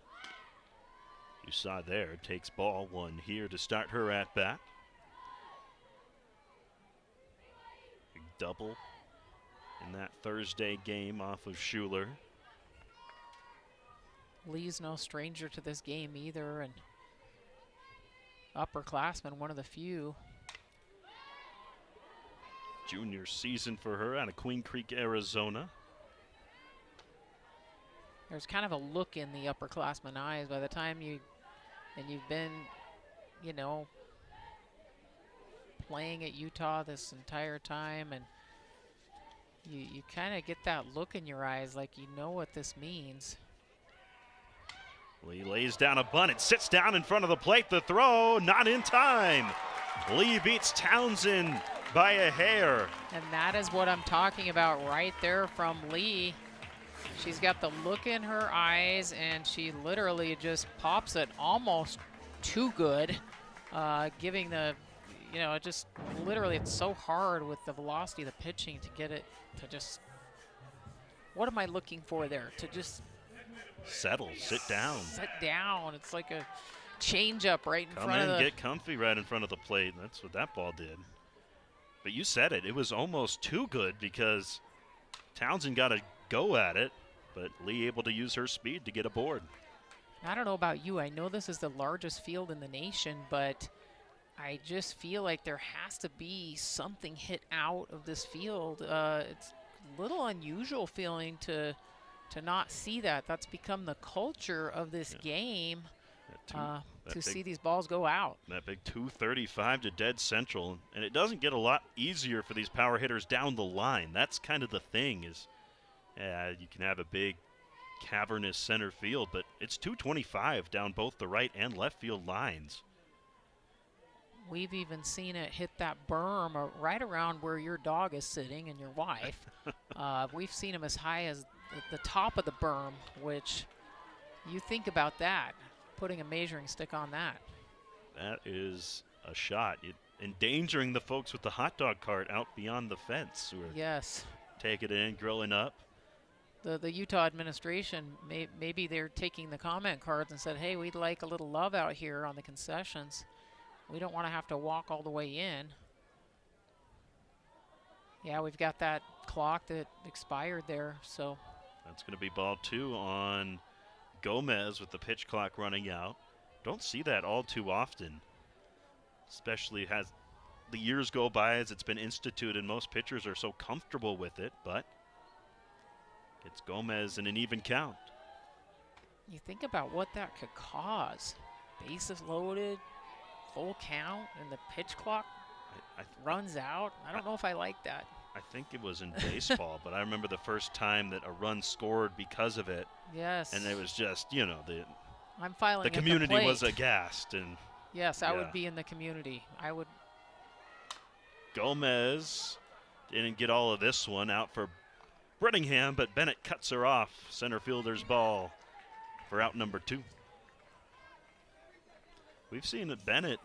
You saw there, takes ball 1 here to start her at bat. Big double in that Thursday game off of Schuler. Lee's no stranger to this game either, and upperclassman, one of the few. Junior season for her out of Queen Creek, Arizona. There's kind of a look in the upperclassman eyes by the time you've been, you know, playing at Utah this entire time, and you kind of get that look in your eyes like you know what this means. Lee lays down a bunt. It sits down in front of the plate. The throw, not in time. Lee beats Townsend by a hair. And that is what I'm talking about right there from Lee. She's got the look in her eyes, and she literally just pops it almost too good, giving the, you know, it just literally, it's so hard with the velocity of the pitching to get it to just, what am I looking for there? To just settle, sit down. Sit down. It's like a change-up right in Come front in, of the. get comfy right in front of the plate. That's what that ball did. But you said it. It was almost too good because Townsend got a go at it, but Lee able to use her speed to get aboard. I don't know about you. I know this is the largest field in the nation, but I just feel like there has to be something hit out of this field. It's a little unusual feeling to not see that. That's become the culture of this game, to see these balls go out. That big 235 to dead central, and it doesn't get a lot easier for these power hitters down the line. That's kind of the thing is, you can have a big cavernous center field, but it's 225 down both the right and left field lines. We've even seen it hit that berm right around where your dog is sitting and your wife. We've seen them as high as the top of the berm, which you think about that, putting a measuring stick on that. That is a shot. Endangering the folks with the hot dog cart out beyond the fence who are taking it in, grilling up. The Utah administration, maybe they're taking the comment cards and said, hey, we'd like a little love out here on the concessions. We don't want to have to walk all the way in. Yeah, we've got that clock that expired there, so. That's going to be ball 2 on Gomez with the pitch clock running out. Don't see that all too often, especially as the years go by as it's been instituted. Most pitchers are so comfortable with it, but it's Gomez in an even count. You think about what that could cause. Bases loaded, full count, and the pitch clock runs out. I don't know if I like that. I think it was in baseball, but I remember the first time that a run scored because of it. Yes. And it was just, you know, I'm filing the community was aghast. And yes, I would be in the community. I would. Gomez didn't get all of this one out for Brittingham, but Bennett cuts her off. Center fielder's ball for out number 2. We've seen that Bennett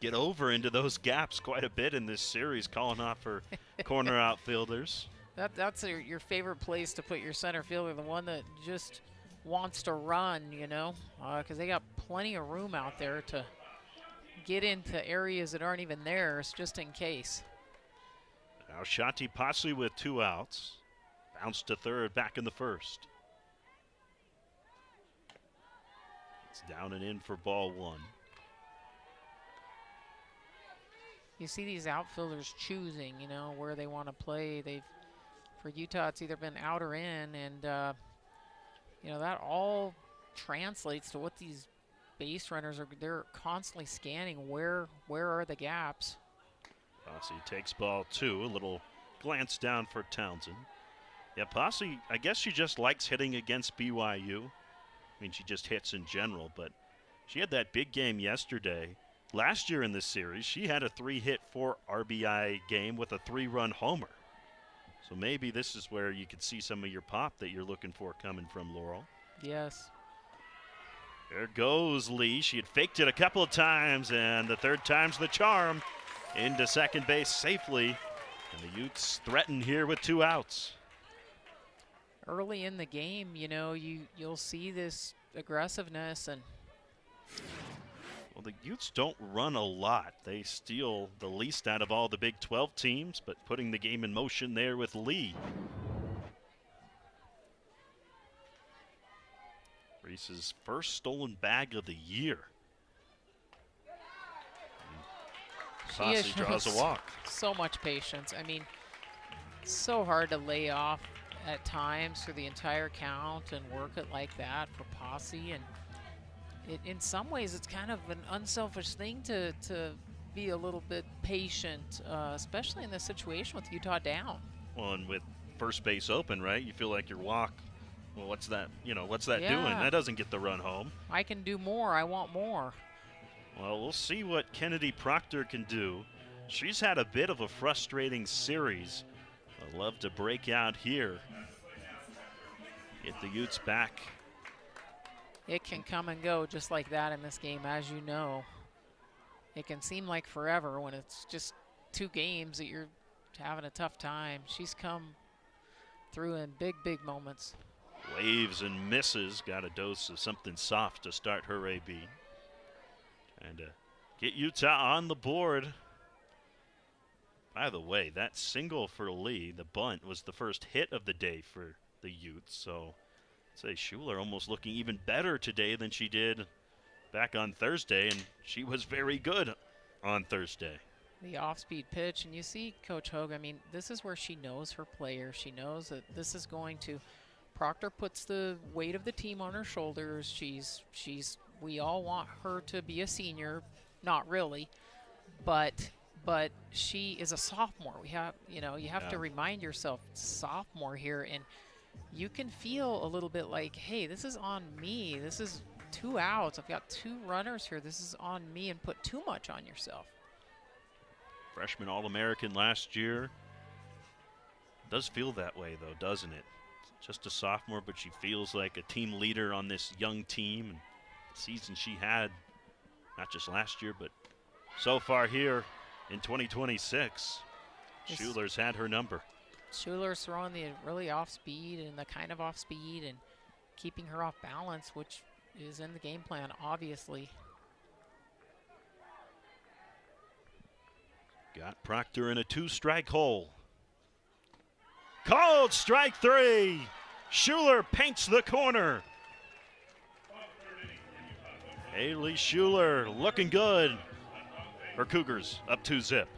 get over into those gaps quite a bit in this series, calling off her corner outfielders. That's your favorite place to put your center fielder, the one that just wants to run, you know, because they got plenty of room out there to get into areas that aren't even theirs, just in case. Now Shanti Posse with 2 outs. Bounce to third, back in the first. It's down and in for ball 1. You see these outfielders choosing, you know, where they want to play. For Utah, it's either been out or in, and you know, that all translates to what these base runners are. They're constantly scanning where are the gaps. Posse takes ball 2. A little glance down for Townsend. Yeah, Posse, I guess she just likes hitting against BYU. I mean, she just hits in general, but she had that big game yesterday. Last year in this series, she had a 3-hit, 4 RBI game with a 3-run homer. So maybe this is where you could see some of your pop that you're looking for coming from Laurel. Yes. There goes Lee. She had faked it a couple of times, and the third time's the charm. Into second base safely, and the Utes threaten here with 2 outs. Early in the game, you know, you'll see this aggressiveness, and well, the Utes don't run a lot. They steal the least out of all the Big 12 teams, but putting the game in motion there with Lee. Reese's first stolen bag of the year. Posse draws a walk. So much patience. I mean, so hard to lay off at times for the entire count and work it like that for Posse. And in some ways, it's kind of an unselfish thing to be a little bit patient, especially in this situation with Utah down. Well, and with first base open, right? You feel like your walk, well, what's that? You know, what's that doing? That doesn't get the run home. I can do more. I want more. Well, we'll see what Kennedy Proctor can do. She's had a bit of a frustrating series. I'd love to break out here. Get the Utes back. It can come and go just like that in this game, as you know. It can seem like forever when it's just 2 games that you're having a tough time. She's come through in big, big moments. Waves and misses. Got a dose of something soft to start her AB. And get Utah on the board. By the way, that single for Lee, the bunt, was the first hit of the day for the Utes. So I'd say Schuler almost looking even better today than she did back on Thursday, and she was very good on Thursday. The off-speed pitch, and you see Coach Hogue, I mean, this is where she knows her player. She knows that this is going to, Proctor puts the weight of the team on her shoulders. We all want her to be a senior, not really, but she is a sophomore. You have to remind yourself, sophomore here, and you can feel a little bit like, hey, this is on me. This is 2 outs. I've got 2 runners here. This is on me, and put too much on yourself. Freshman All-American last year. Does feel that way, though, doesn't it? Just a sophomore, but she feels like a team leader on this young team. And the season she had, not just last year, but so far here in 2026, Schuler's had her number. Schuler's throwing the really off speed and the kind of off speed and keeping her off balance, which is in the game plan, obviously. Got Proctor in a 2-strike hole. Called strike 3. Schuler paints the corner. Haley Schuler looking good. Her Cougars up 2-zip.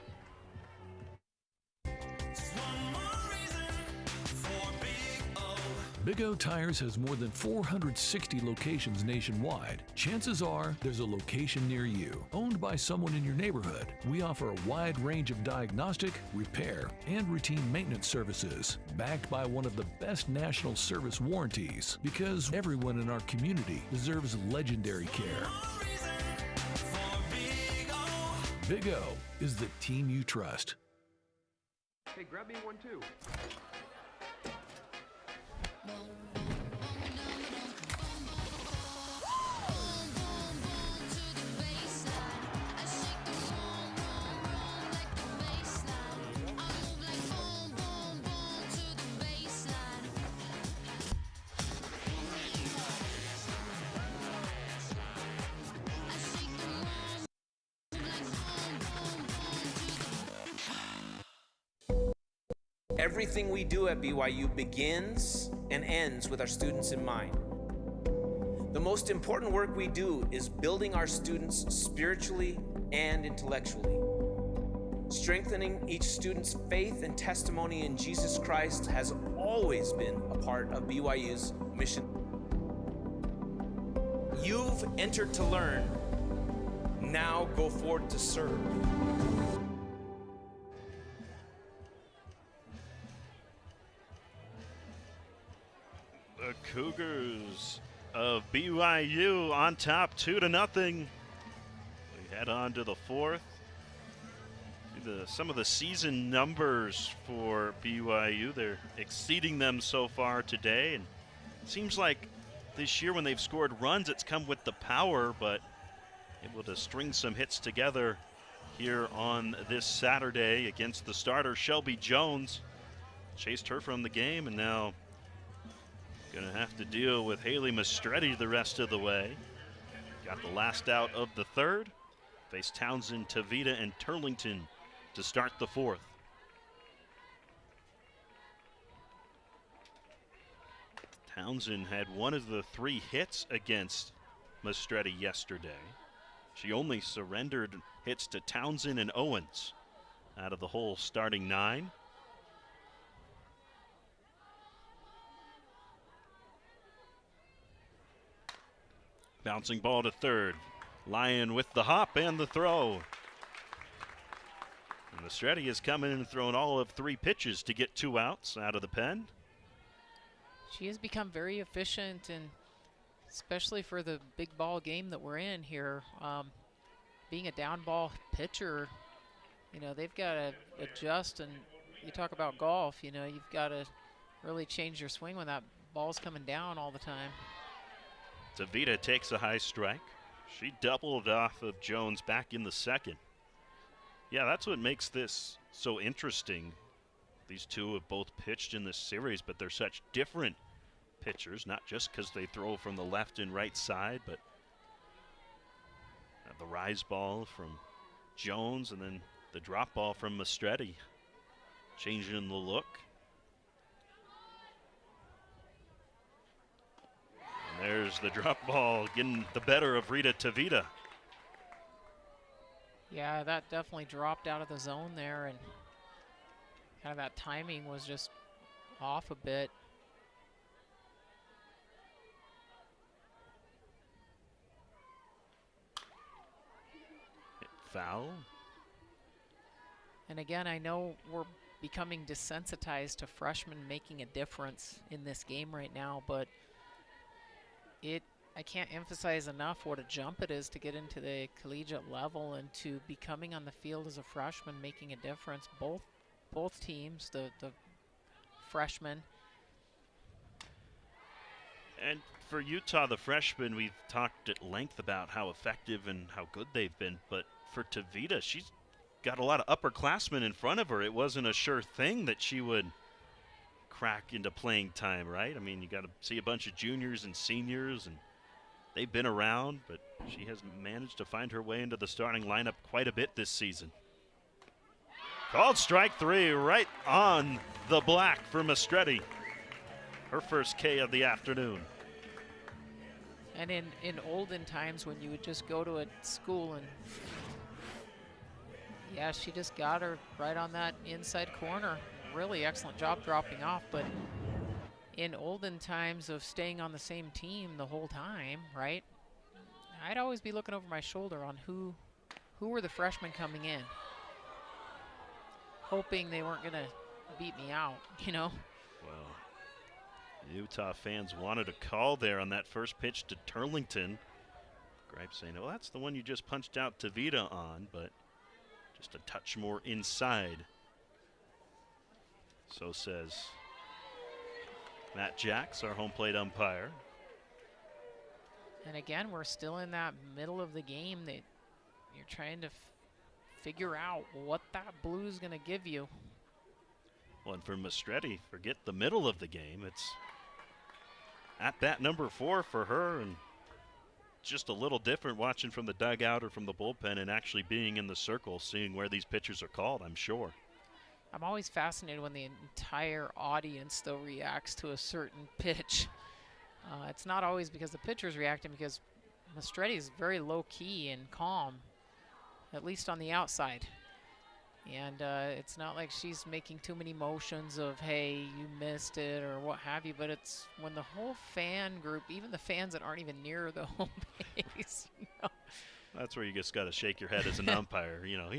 Big O Tires has more than 460 locations nationwide. Chances are there's a location near you, owned by someone in your neighborhood. We offer a wide range of diagnostic, repair, and routine maintenance services, backed by one of the best national service warranties, because everyone in our community deserves legendary care. Big O is the team you trust. Hey, grab me one too. Everything we do at BYU begins and ends with our students in mind. The most important work we do is building our students spiritually and intellectually. Strengthening each student's faith and testimony in Jesus Christ has always been a part of BYU's mission. You've entered to learn. Now go forward to serve. The Cougars of BYU on top 2-0. We head on to the fourth. Some of the season numbers for BYU, they're exceeding them so far today. And it seems like this year when they've scored runs, it's come with the power, but able to string some hits together here on this Saturday against the starter, Shelby Jones. Chased her from the game, and now going to have to deal with Haley Mastretti the rest of the way. Got the last out of the third. Face Townsend, Tavita, and Turlington to start the fourth. Townsend had one of the 3 hits against Mastretti yesterday. She only surrendered hits to Townsend and Owens out of the whole starting 9. Bouncing ball to third. Lyon with the hop and the throw. And Mastretti has come in and thrown all of 3 pitches to get 2 outs out of the pen. She has become very efficient, and especially for the big ball game that we're in here, being a down ball pitcher, you know, they've got to adjust. And you talk about golf, you know, you've got to really change your swing when that ball's coming down all the time. Tavita takes a high strike. She doubled off of Jones back in the second. Yeah, that's what makes this so interesting. These two have both pitched in this series, but they're such different pitchers, not just because they throw from the left and right side, but the rise ball from Jones and then the drop ball from Mastretti, changing the look. And there's the drop ball getting the better of Rita Tavita. Yeah, that definitely dropped out of the zone there, and kind of that timing was just off a bit. Foul. And again, I know we're becoming desensitized to freshmen making a difference in this game right now, but I can't emphasize enough what a jump it is to get into the collegiate level and to be coming on the field as a freshman making a difference. Both teams, the freshmen. And for Utah, the freshmen, we've talked at length about how effective and how good they've been, but for Tavita, she's got a lot of upperclassmen in front of her. It wasn't a sure thing that she would crack into playing time, right? I mean, you got to see a bunch of juniors and seniors, and they've been around, but she has managed to find her way into the starting lineup quite a bit this season. Called strike 3 right on the black for Mastretti. Her first K of the afternoon. And in olden times when you would just go to a school and, yeah, she just got her right on that inside corner. Really excellent job dropping off, but in olden times of staying on the same team the whole time, right? I'd always be looking over my shoulder on who were the freshmen coming in, hoping they weren't going to beat me out, you know? Well, Utah fans wanted a call there on that first pitch to Turlington. Gripe saying, well, that's the one you just punched out Tavita on, but just a touch more inside. So says Matt Jacks, our home plate umpire. And again, we're still in that middle of the game that you're trying to figure out what that blue is going to give you. Well, and for Mastretti, forget the middle of the game. It's at that number 4 for her, and just a little different watching from the dugout or from the bullpen and actually being in the circle, seeing where these pitches are called, I'm sure. I'm always fascinated when the entire audience, though, reacts to a certain pitch. It's not always because the pitcher's reacting, because Mastretti is very low-key and calm, at least on the outside. And it's not like she's making too many motions of, hey, you missed it or what have you, but it's when the whole fan group, even the fans that aren't even near the home base, you know. That's where you just got to shake your head as an umpire. You know,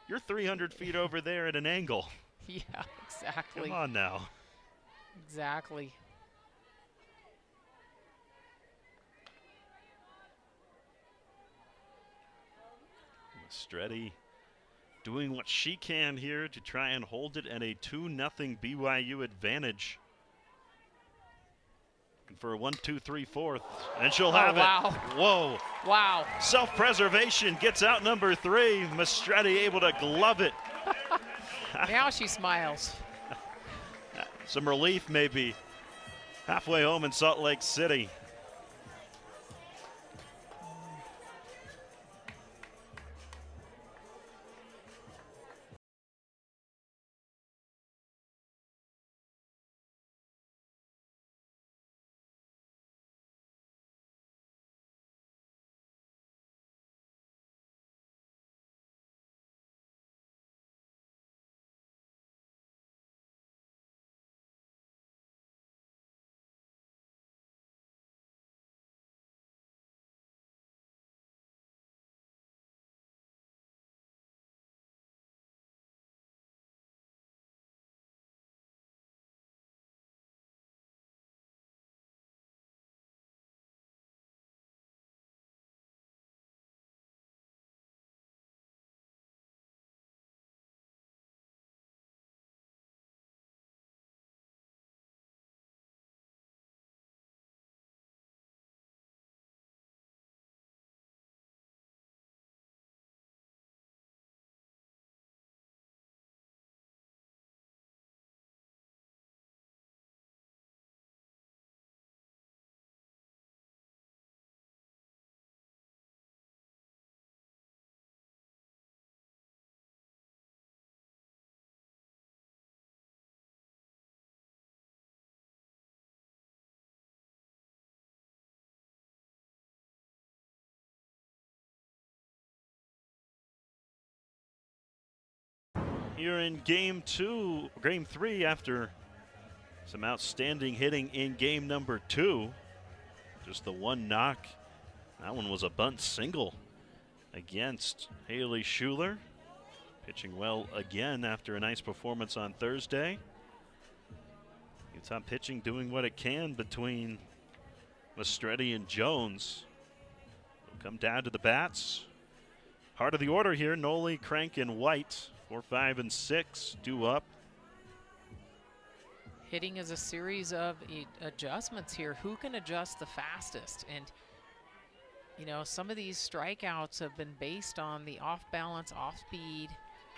you're 300 feet over there at an angle. Yeah, exactly. Come on now. Exactly. Stretty doing what she can here to try and hold it at a 2-0 BYU advantage. Looking for a 1-2-3-4, and she'll have wow. it. Whoa. Wow. Self-preservation gets out number 3. Mastretti able to glove it. Now she smiles. Some relief maybe. Halfway home in Salt Lake City. Here in game 3, after some outstanding hitting in game number 2. Just the one knock. That one was a bunt single against Haley Schuler. Pitching well again after a nice performance on Thursday. Utah pitching doing what it can between Mastretti and Jones. We'll come down to the bats. Heart of the order here, Noli, Crank, and White. 4, 5, and 6 due up. Hitting is a series of adjustments here. Who can adjust the fastest? And, you know, some of these strikeouts have been based on the off balance, off speed.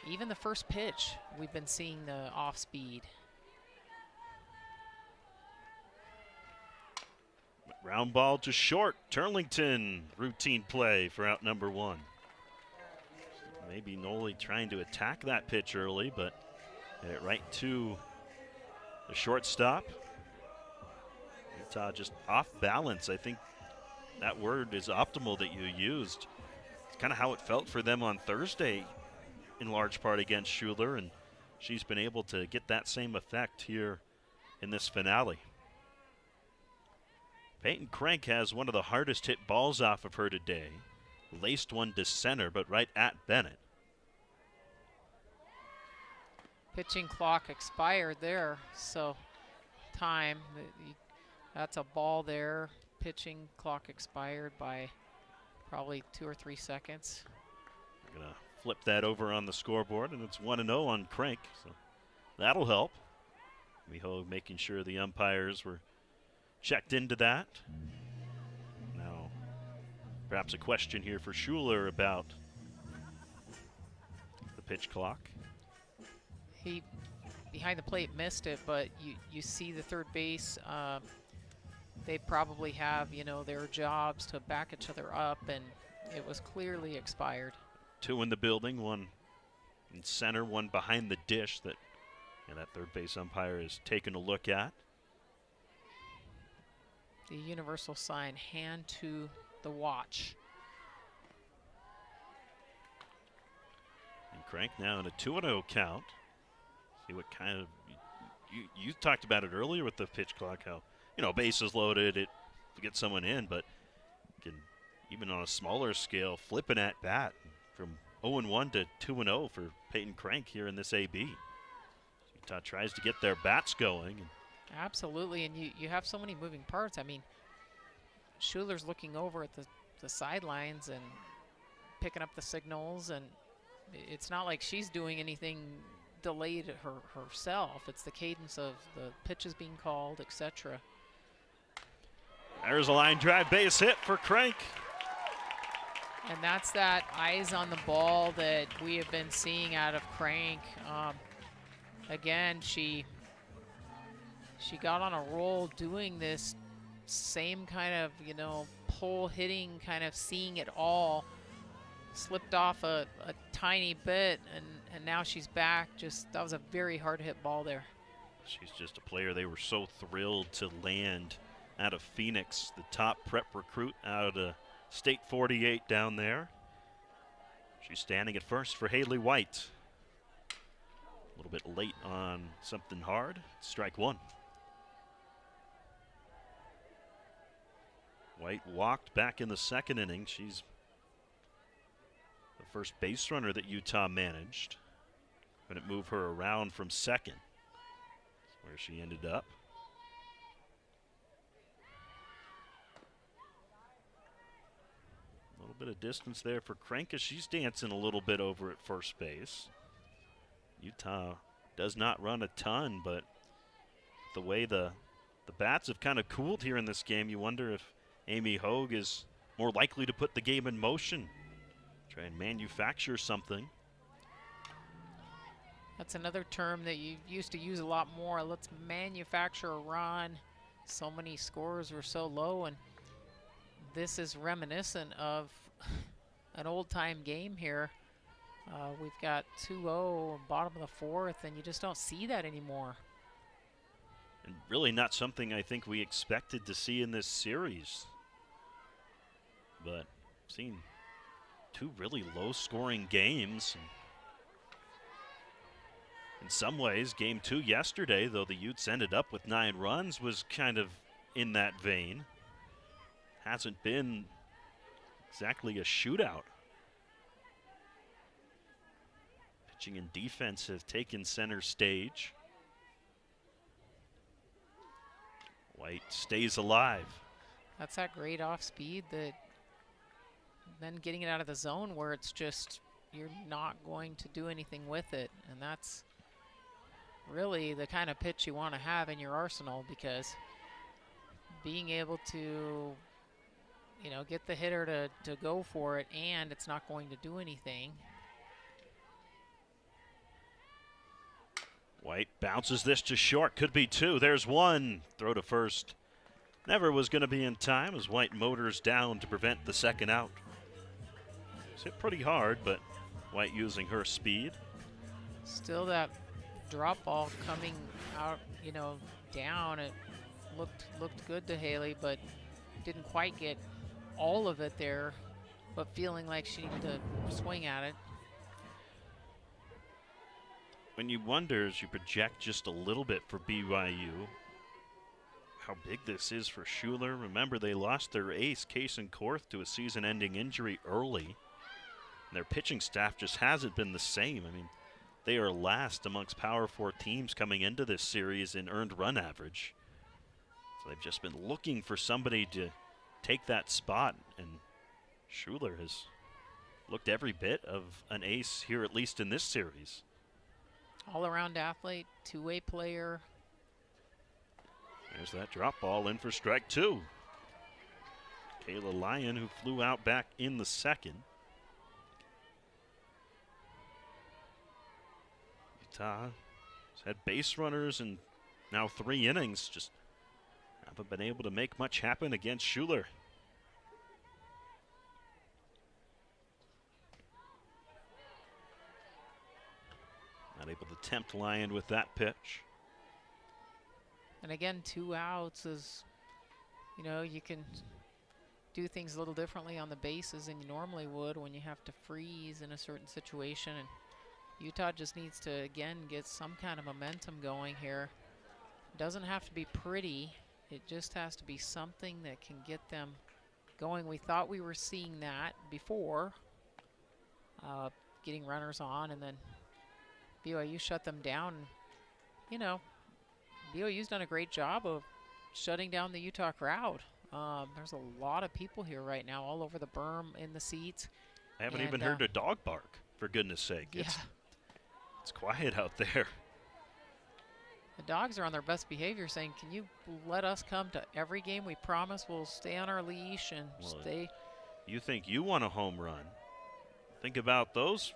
Even the first pitch, we've been seeing the off speed. Round ball to short. Turlington, routine play for out number 1. Maybe Noli trying to attack that pitch early, but hit it right to the shortstop. Utah just off balance. I think that word is optimal that you used. It's kind of how it felt for them on Thursday, in large part against Schuler, and she's been able to get that same effect here in this finale. Peyton Crank has one of the hardest hit balls off of her today. Laced one to center, but right at Bennett. Pitching clock expired there, so time. That's a ball there. Pitching clock expired by probably 2 or 3 seconds. I'm gonna flip that over on the scoreboard, and it's 1-0 on Crank, so that'll help. Miho making sure the umpires were checked into that. Now, perhaps a question here for Schuler about the pitch clock. He, behind the plate, missed it, but you see the third base. They probably have, you know, their jobs to back each other up, and it was clearly expired. 2 in the building, 1 in center, 1 behind the dish that third base umpire is taking a look at. The universal sign, hand to the watch. And Crank now in a 2-0 count. See what kind of, you talked about it earlier with the pitch clock, how, you know, bases loaded, it get someone in, but can, even on a smaller scale, flip an at bat from 0-1 to 2-0 for Peyton Crank here in this AB. Utah tries to get their bats going. Absolutely, and you have so many moving parts. I mean, Schuler's looking over at the sidelines, and picking up the signals, and it's not like she's doing anything delayed herself. It's the cadence of the pitches being called, etc. There's a line drive base hit for Crank. And that's that eyes on the ball that we have been seeing out of Crank. Again, she got on a roll doing this same kind of, you know, pull hitting, kind of seeing it all. Slipped off a tiny bit, and now she's back. Just, that was a very hard hit ball there. She's just a player they were so thrilled to land out of Phoenix, the top prep recruit out of State 48 down there. She's standing at first for Haley White. A little bit late on something hard. Strike one. White walked back in the second inning. She's the first base runner that Utah managed. Couldn't move her around from second. That's where she ended up. A little bit of distance there for Crank as she's dancing a little bit over at first base. Utah does not run a ton, but the way the bats have kind of cooled here in this game, you wonder if Amy Hogue is more likely to put the game in motion, try and manufacture something. That's another term that you used to use a lot more. Let's manufacture a run. So many scores were so low, and this is reminiscent of an old-time game here. We've got 2-0, bottom of the fourth, and you just don't see that anymore. And really not something I think we expected to see in this series. But seen two really low-scoring games. In some ways, game 2 yesterday, though the Utes ended up with 9 runs, was kind of in that vein. Hasn't been exactly a shootout. Pitching and defense have taken center stage. White stays alive. That's that great off speed that then getting it out of the zone where it's just you're not going to do anything with it. And that's really the kind of pitch you want to have in your arsenal, because being able to, you know, get the hitter to go for it and it's not going to do anything. White bounces this to short, could be 2. There's 1. Throw to first. Never was going to be in time as White motors down to prevent the second out. It's hit pretty hard, but White using her speed. Still that drop ball coming out, you know, down. It looked good to Haley, but didn't quite get all of it there, but feeling like she needed to swing at it. When you wonder, as you project just a little bit for BYU, how big this is for Schuler. Remember, they lost their ace, Kason Korth, to a season-ending injury early. And their pitching staff just hasn't been the same. I mean, they are last amongst Power 4 teams coming into this series in earned run average. So they've just been looking for somebody to take that spot, and Schuler has looked every bit of an ace here, at least in this series. All-around athlete, two-way player. There's that drop ball in for strike 2. Kayla Lyon, who flew out back in the second. Utah has had base runners in now 3 innings, just haven't been able to make much happen against Schuler. Not able to tempt Lyon with that pitch. And again, 2 outs is, you know, you can do things a little differently on the bases than you normally would when you have to freeze in a certain situation. And Utah just needs to, again, get some kind of momentum going here. It doesn't have to be pretty. It just has to be something that can get them going. We thought we were seeing that before, getting runners on, and then BYU shut them down. You know, BYU's done a great job of shutting down the Utah crowd. There's a lot of people here right now, all over the berm, in the seats. I haven't And, even heard a dog bark, for goodness sake. Yeah. It's quiet out there. The dogs are on their best behavior, saying, can you let us come to every game? We promise we'll stay on our leash and stay. You think you want a home run. Think about those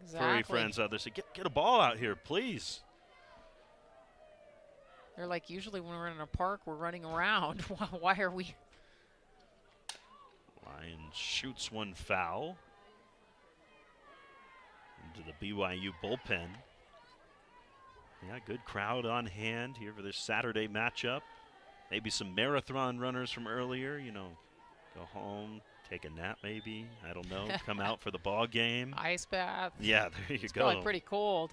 furry Exactly. friends out there. Say, get a ball out here, please. They're like, usually when we're in a park, we're running around. Why are we? Lions shoots one foul into the BYU bullpen. Yeah, good crowd on hand here for this Saturday matchup. Maybe some marathon runners from earlier, you know, go home, take a nap maybe. I don't know. Come out for the ball game. Ice bath. Yeah, there you It's go. probably pretty cold.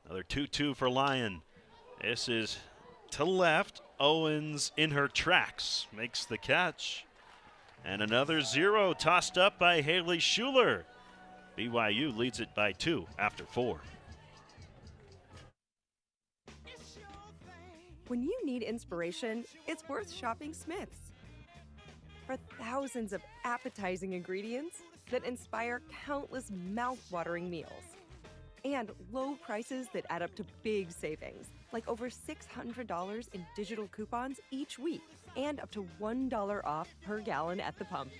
Another 2-2 for Lyon. This is to left. Owens in her tracks makes the catch. And another 0 tossed up by Haley Schuler. BYU leads it by 2 after 4. When you need inspiration, it's worth shopping Smith's. For thousands of appetizing ingredients that inspire countless mouth-watering meals. And low prices that add up to big savings, like over $600 in digital coupons each week, and up to $1 off per gallon at the pump.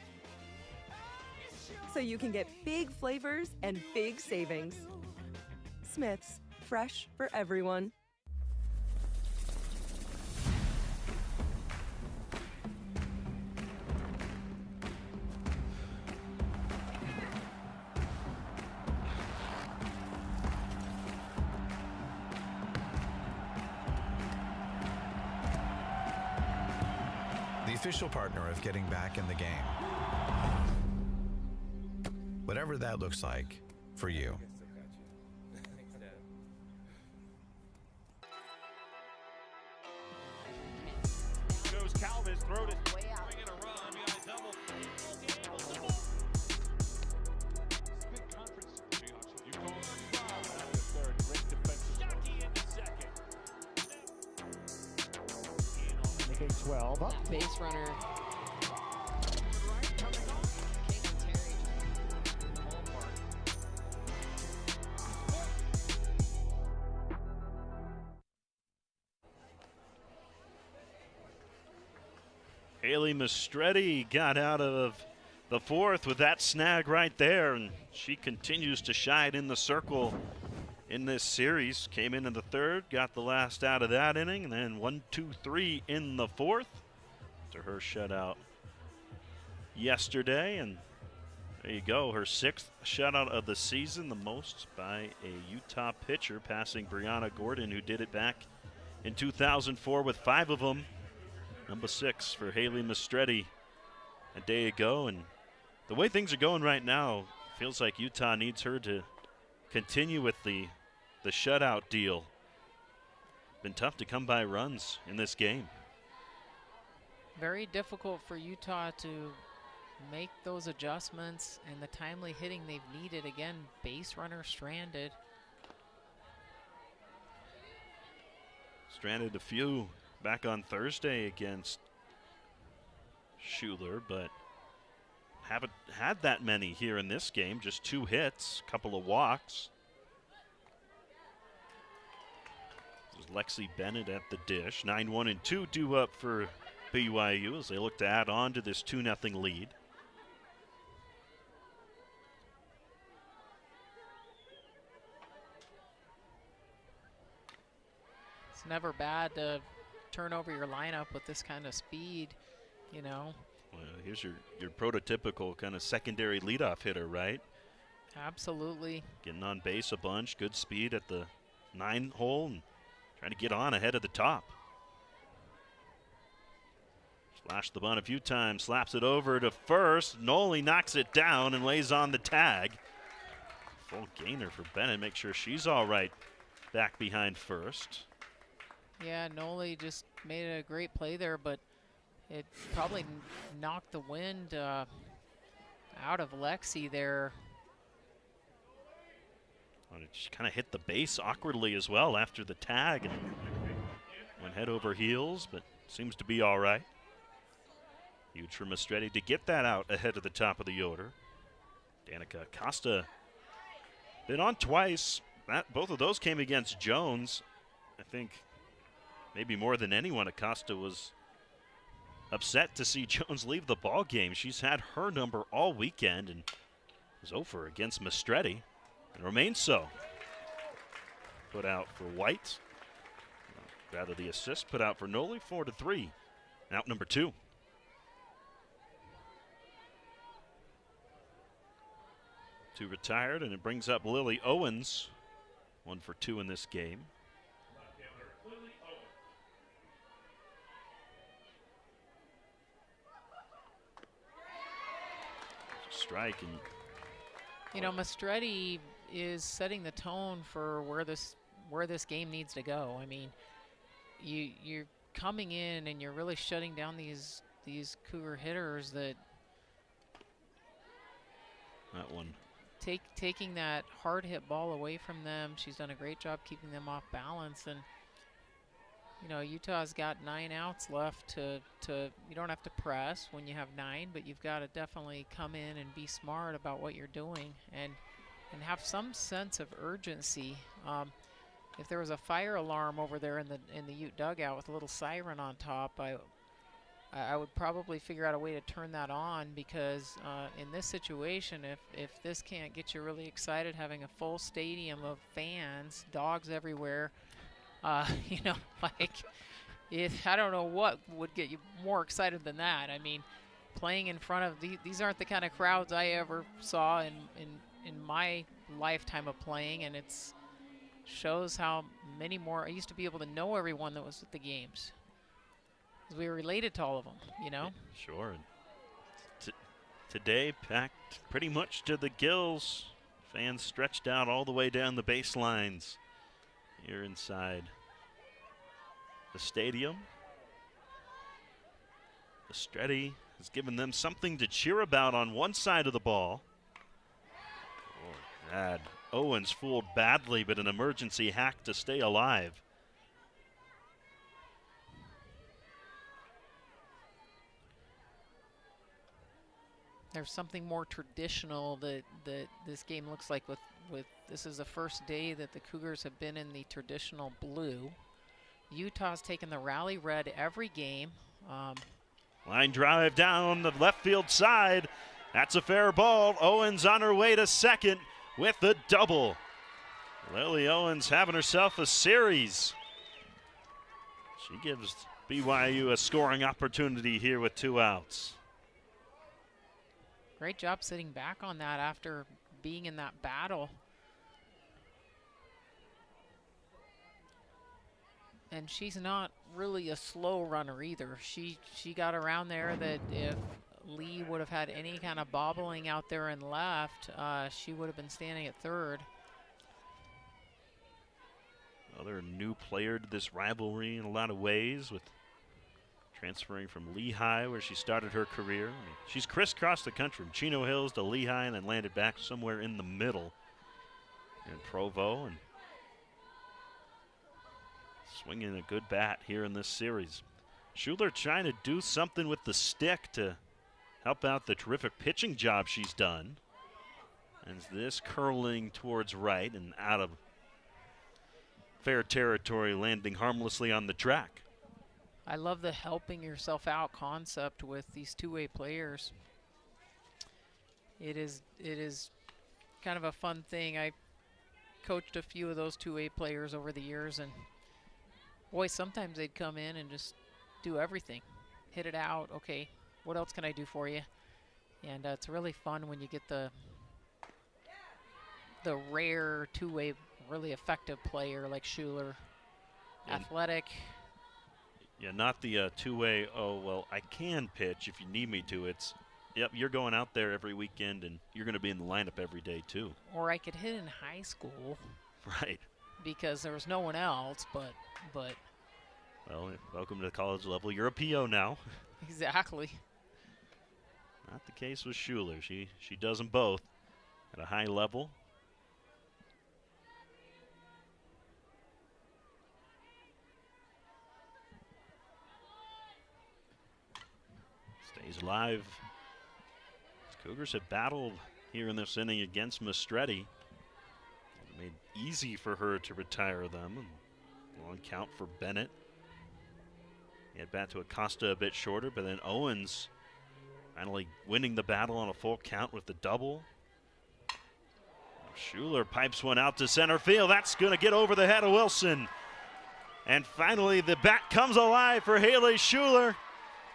So you can get big flavors and big savings. Smith's, fresh for everyone. The official partner of getting back in the game. Whatever that looks like for you. Goes Calvis, throw it way out. Bring in a run, we got a double. Big conference. Seahawks, you call it out of the third. Great defensive. Shockey in the second. Making 12 up. Base runner. Haley Mistretti got out of the fourth with that snag right there, and she continues to shine in the circle in this series. Came in the third, got the last out of that inning, and then 1-2-3 in the fourth after her shutout yesterday. And there you go, her 6th shutout of the season, the most by a Utah pitcher, passing Brianna Gordon, who did it back in 2004 with 5 of them. Number 6 for Haley Mistretti a day ago. And the way things are going right now, feels like Utah needs her to continue with the shutout deal. Been tough to come by runs in this game. Very difficult for Utah to make those adjustments and the timely hitting they've needed. Again, base runner stranded. Stranded a few back on Thursday against Schuler, but haven't had that many here in this game. Just 2 hits, a couple of walks. This is Lexi Bennett at the dish. 9-1 and 2 due up for BYU as they look to add on to this 2-0 lead. It's never bad to turn over your lineup with this kind of speed, you know. Well, here's your prototypical kind of secondary leadoff hitter, right? Absolutely. Getting on base a bunch, good speed at the 9 hole, and trying to get on ahead of the top. Slashed the bunt a few times, slaps it over to first. Noli knocks it down and lays on the tag. Full gainer for Bennett, make sure she's all right back behind first. Yeah, Noli just made a great play there, but it probably knocked the wind out of Lexi there. Well, it just kind of hit the base awkwardly as well after the tag and went head over heels, but seems to be all right. Huge for Mastretti to get that out ahead of the top of the order. Danica Costa been on twice. Both of those came against Jones. I think maybe more than anyone, Acosta was upset to see Jones leave the ball game. She's had her number all weekend and was over against Mastretti and remains so. Put out for White. Rather, the assist put out for Noli, 4-3. Out number 2. Two retired, and it brings up Lily Owens. 1 for 2 in this game. Strike, and you know, Mastretti is setting the tone for where this game needs to go. I mean, you're coming in and you're really shutting down these Cougar hitters that one taking that hard hit ball away from them. She's done a great job keeping them off balance, and you know, Utah's got 9 outs left to you don't have to press when you have 9, but you've got to definitely come in and be smart about what you're doing and have some sense of urgency. If there was a fire alarm over there in the Ute dugout with a little siren on top, I would probably figure out a way to turn that on, because in this situation, if this can't get you really excited, having a full stadium of fans, dogs everywhere, you know, like, I don't know what would get you more excited than that. I mean, playing in front of these aren't the kind of crowds I ever saw in my lifetime of playing, and it's shows how many more. I used to be able to know everyone that was at the games, because we were related to all of them, you know. Sure. Today packed pretty much to the gills. Fans stretched out all the way down the baselines here inside the stadium. Mastretti has given them something to cheer about on one side of the ball. Oh, bad. Owens fooled badly, but an emergency hack to stay alive. There's something more traditional that this game looks like with this is the first day that the Cougars have been in the traditional blue. Utah's taken the rally red every game. Line drive down the left field side. That's a fair ball. Owens on her way to second with the double. Lily Owens having herself a series. She gives BYU a scoring opportunity here with 2 outs. Great job sitting back on that after being in that battle. And she's not really a slow runner either. She got around there that if Lee would have had any kind of bobbling out there and left, she would have been standing at third. Another new player to this rivalry in a lot of ways, with transferring from Lehigh, where she started her career. I mean, she's crisscrossed the country from Chino Hills to Lehigh and then landed back somewhere in the middle in Provo, and swinging a good bat here in this series. Schuler trying to do something with the stick to help out the terrific pitching job she's done. And this curling towards right and out of fair territory, landing harmlessly on the track. I love the helping yourself out concept with these two-way players. It is kind of a fun thing. I coached a few of those two-way players over the years, and boy, sometimes they'd come in and just do everything. Hit it out. Okay, what else can I do for you? And it's really fun when you get the rare two-way, really effective player like Schuler. Athletic. Yeah, not the two-way, oh, well, I can pitch if you need me to. It's, yep, you're going out there every weekend and you're going to be in the lineup every day too. Or I could hit in high school. Right. Because there was no one else, but. Well, welcome to the college level. You're a PO now. Exactly. Not the case with Schuler. She does them both at a high level. Stays alive. The Cougars have battled here in this inning against Mastretti. It made it easy for her to retire them. And long count for Bennett. He had bat to Acosta a bit shorter, but then Owens finally winning the battle on a full count with the double. Schuler pipes one out to center field. That's going to get over the head of Wilson. And finally, the bat comes alive for Haley Schuler.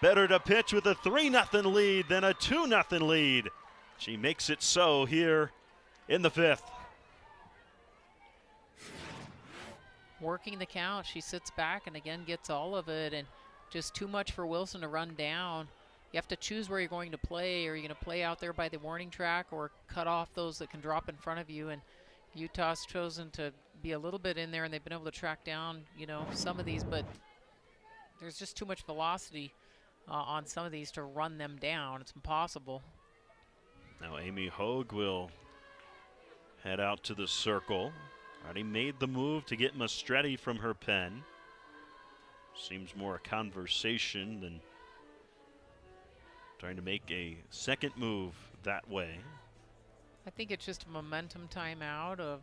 Better to pitch with a 3-0 lead than a 2-0 lead. She makes it so here in the 5th. Working the count, she sits back and again gets all of it, and just too much for Wilson to run down. You have to choose where you're going to play. Are you going to play out there by the warning track or cut off those that can drop in front of you? And Utah's chosen to be a little bit in there, and they've been able to track down, you know, some of these, but there's just too much velocity on some of these to run them down. It's impossible. Now Amy Hogue will head out to the circle. Already made the move to get Mastretti from her pen. Seems more a conversation than trying to make a second move that way. I think it's just a momentum timeout of,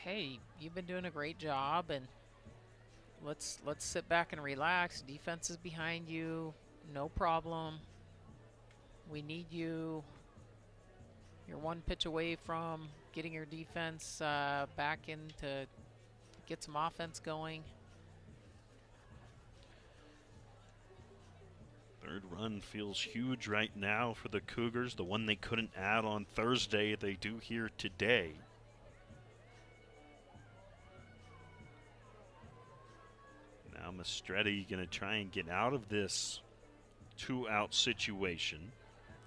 hey, you've been doing a great job, and let's sit back and relax. Defense is behind you, no problem. We need you. You're one pitch away from getting your defense back in to get some offense going. Third run feels huge right now for the Cougars. The one they couldn't add on Thursday, they do here today. Now Mastretti going to try and get out of this 2-out situation.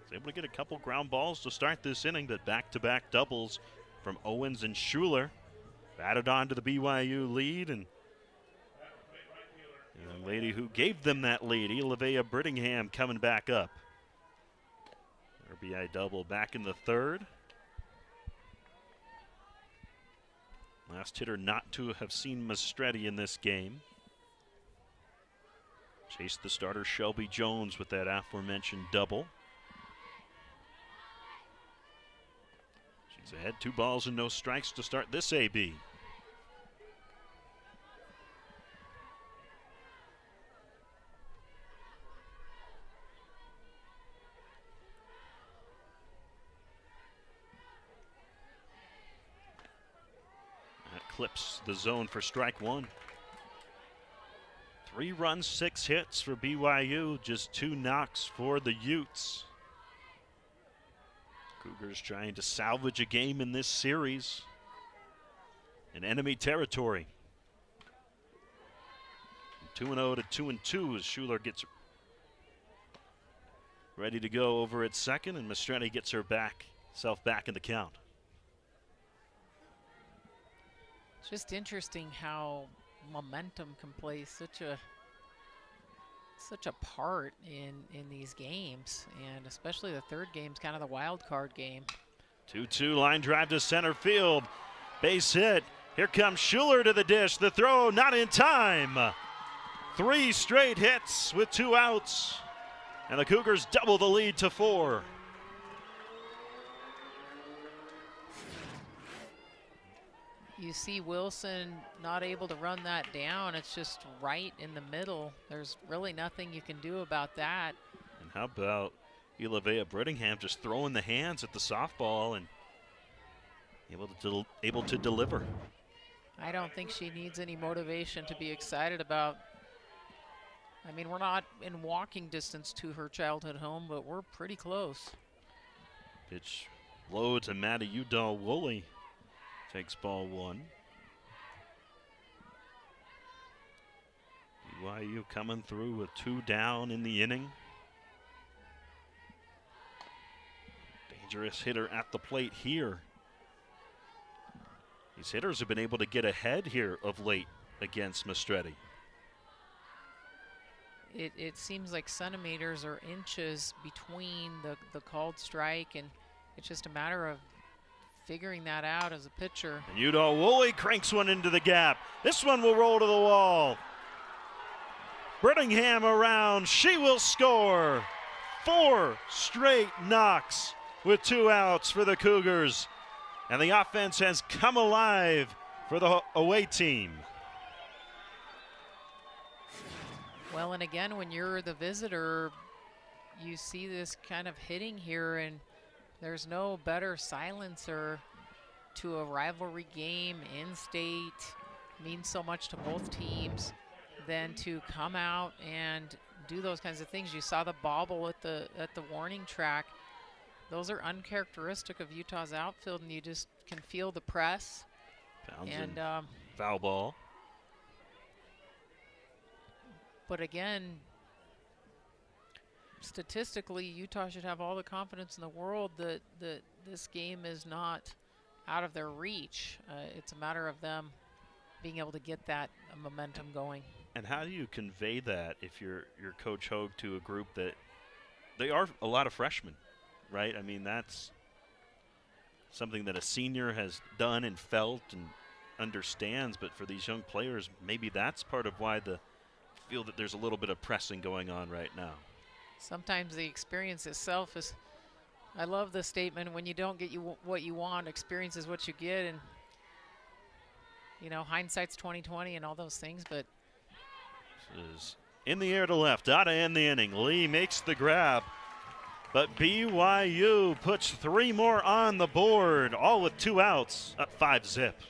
Was able to get a couple ground balls to start this inning, but back-to-back doubles from Owens and Schuler. Batted on to the BYU lead, and the lady who gave them that lead, Olivia Brittingham, coming back up. RBI double back in the 3rd. Last hitter not to have seen Mastretti in this game. Chased the starter Shelby Jones with that aforementioned double. She's ahead, 2 balls and no strikes to start this AB. Clips the zone for strike 1. 3 runs, 6 hits for BYU, just 2 knocks for the Utes. Cougars trying to salvage a game in this series in enemy territory. 2-0 to 2-2 as Schuler gets ready to go over at second, and Mastretti gets herself back in the count. It's just interesting how momentum can play such a part in these games, and especially the 3rd game's kind of the wild card game. 2-2 line drive to center field. Base hit. Here comes Schuler to the dish. The throw not in time. 3 straight hits with 2 outs, and the Cougars double the lead to 4. You see Wilson not able to run that down. It's just right in the middle. There's really nothing you can do about that. And how about Olivia Brittingham just throwing the hands at the softball and able to deliver? I don't think she needs any motivation to be excited about. I mean, we're not in walking distance to her childhood home, but we're pretty close. Pitch low to Maddie Udall-Woolley. Takes ball 1. BYU coming through with 2 down in the inning. Dangerous hitter at the plate here. These hitters have been able to get ahead here of late against Mastretti. It seems like centimeters or inches between the called strike, and it's just a matter of figuring that out as a pitcher. And Udall-Woolley cranks one into the gap. This one will roll to the wall. Brittingham around. She will score. 4 straight knocks with 2 outs for the Cougars. And the offense has come alive for the away team. Well, and again, when you're the visitor, you see this kind of hitting here, and there's no better silencer to a rivalry game in state. Means so much to both teams than to come out and do those kinds of things. You saw the bobble at the warning track. Those are uncharacteristic of Utah's outfield, and you just can feel the press. And foul ball. But again, statistically, Utah should have all the confidence in the world that this game is not out of their reach. It's a matter of them being able to get that momentum going. And how do you convey that if you're Coach Hogue to a group that they are a lot of freshmen, right? I mean, that's something that a senior has done and felt and understands, but for these young players, maybe that's part of why the feel that there's a little bit of pressing going on right now. Sometimes the experience itself is, I love the statement, when you don't get what you want, experience is what you get, and you know, hindsight's 20/20 and all those things, but this is in the air to left, out to end the inning. Lee makes the grab, but BYU puts 3 more on the board, all with 2 outs, up 5-zip.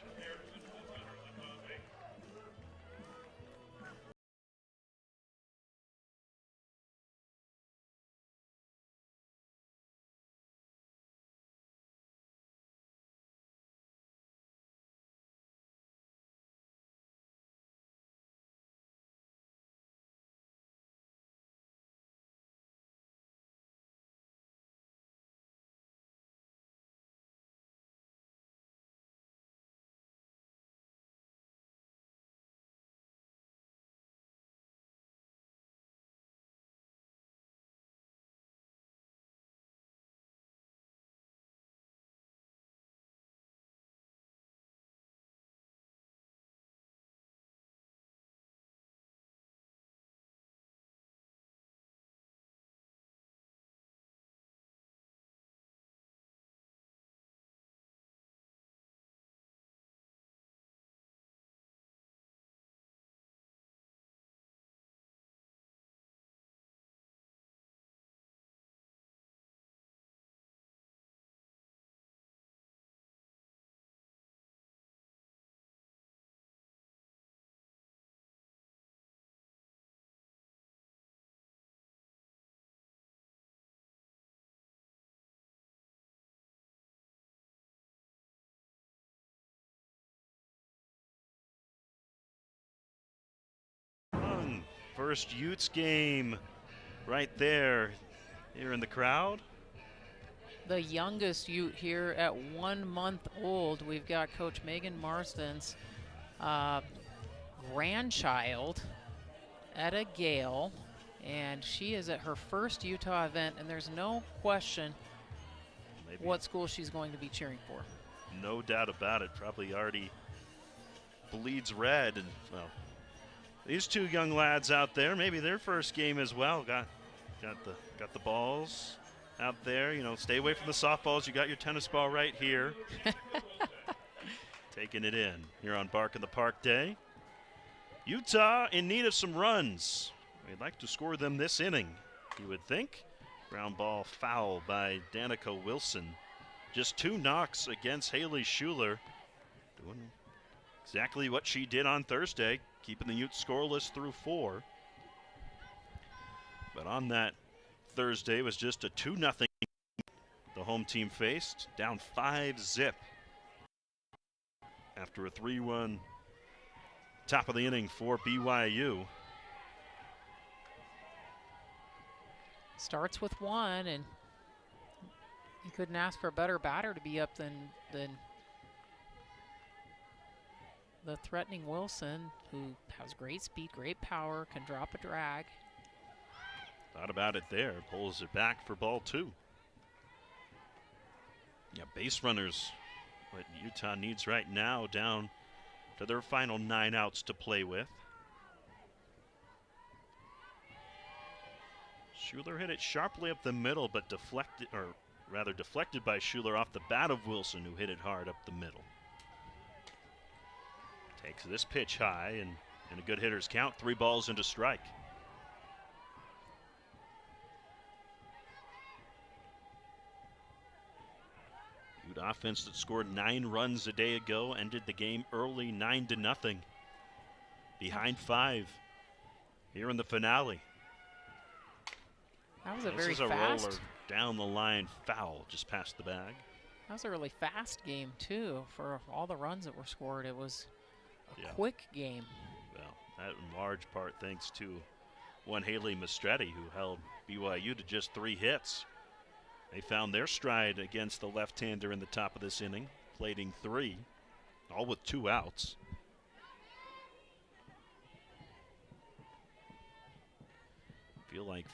First Utes game right there. Here in the crowd. The youngest Ute here at 1 month old. We've got Coach Megan Marsden's grandchild, Etta Gale, and she is at her first Utah event, and there's no question what school she's going to be cheering for. No doubt about it. Probably already bleeds red, and well, these 2 young lads out there, maybe their first game as well. Got the balls out there. You know, stay away from the softballs. You got your tennis ball right here. Taking it in here on Bark in the Park Day. Utah in need of some runs. We'd like to score them this inning, you would think. Ground ball foul by Danica Wilson. Just 2 knocks against Haley Schuler. Doing exactly what she did on Thursday, keeping the Utes scoreless through 4. But on that Thursday was just a 2-0 the home team faced, down 5-zip after a 3-1 top of the inning for BYU. Starts with 1, and you couldn't ask for a better batter to be up than the threatening Wilson, who has great speed, great power, can drop a drag. Thought about it there, pulls it back for ball 2. Yeah, base runners, what Utah needs right now, down to their final 9 outs to play with. Schuler hit it sharply up the middle, but deflected by Schuler off the bat of Wilson, who hit it hard up the middle. Takes this pitch high, and in a good hitter's count, 3 balls into strike. Ute offense that scored 9 runs a day ago ended the game early, 9-0. Behind 5 here in the finale. That was a this very is a fast roller down the line, foul just past the bag. That was a really fast game too. For all the runs that were scored, it was a Yeah. quick game. Well, that in large part thanks to one Haley Mastretti, who held BYU to just 3 hits. They found their stride against the left-hander in the top of this inning, plating 3, all with 2 outs. Feel like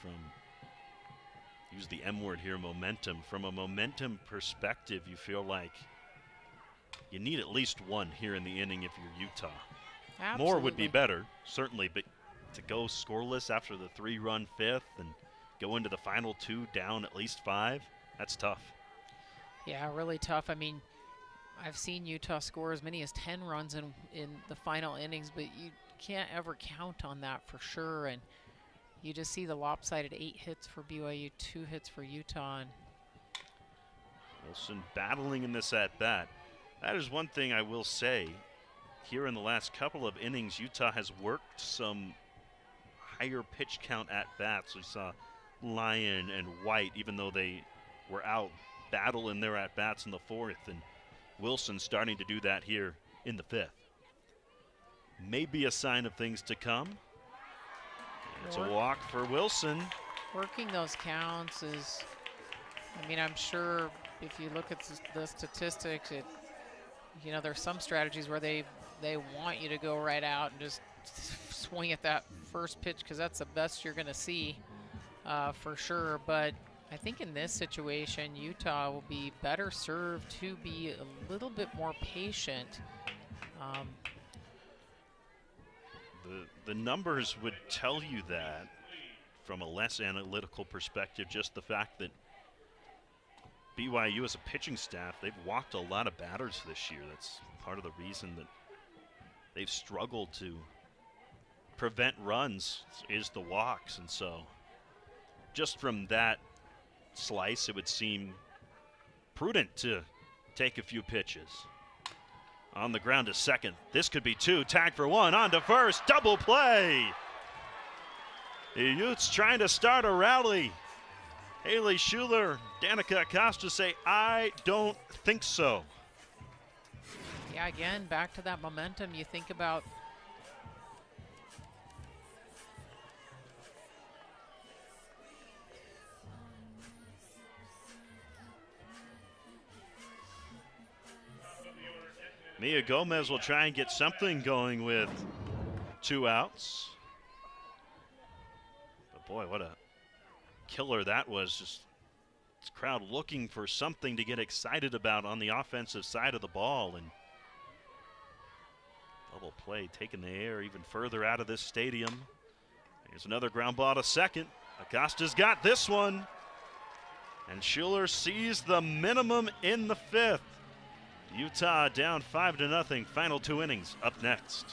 use the M word here, momentum. From a momentum perspective, you feel like you need at least 1 here in the inning if you're Utah. Absolutely. More would be better, certainly, but to go scoreless after the 3-run 5th and go into the final 2 down at least 5, that's tough. Yeah, really tough. I mean, I've seen Utah score as many as 10 runs in the final innings, but you can't ever count on that for sure. And you just see the lopsided 8 hits for BYU, 2 hits for Utah. And Wilson battling in this at-bat. That is one thing I will say. Here in the last couple of innings, Utah has worked some higher pitch count at-bats. We saw Lyon and White, even though they were out, battle in their at-bats in the 4th, and Wilson starting to do that here in the 5th. Maybe a sign of things to come. And it's a walk for Wilson. Working those counts is, I mean, I'm sure if you look at the statistics, you know, there's some strategies where they want you to go right out and just swing at that first pitch because that's the best you're going to see for sure. But I think in this situation, Utah will be better served to be a little bit more patient. The numbers would tell you that from a less analytical perspective, just the fact that BYU as a pitching staff, they've walked a lot of batters this year. That's part of the reason that they've struggled to prevent runs is the walks. And so just from that slice, it would seem prudent to take a few pitches. On the ground to second. This could be 2. Tag for 1. On to first. Double play. The Utes trying to start a rally. Haley Schuler, Danica Acosta say, I don't think so. Yeah, again, back to that momentum. You think about Mia Gomez will try and get something going with 2 outs. But boy, what a killer that was. Just this crowd looking for something to get excited about on the offensive side of the ball. And double play taking the air even further out of this stadium. Here's another ground ball to second. Acosta's got this one. And Schuler sees the minimum in the 5th. Utah down 5-0. Final 2 innings up next.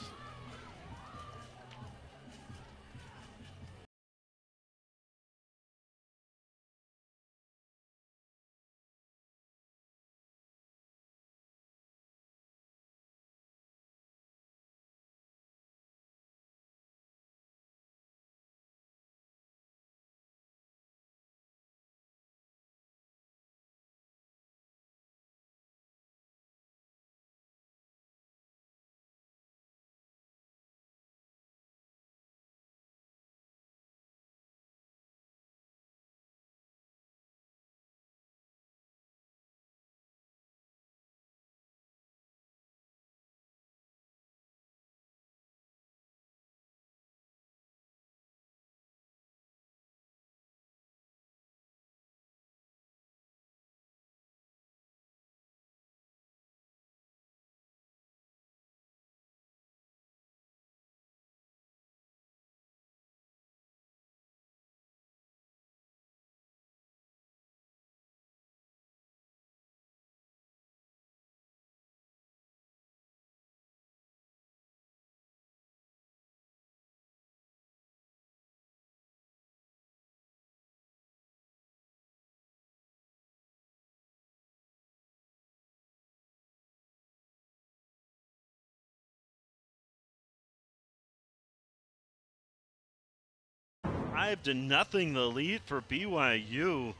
5-0 the lead for BYU.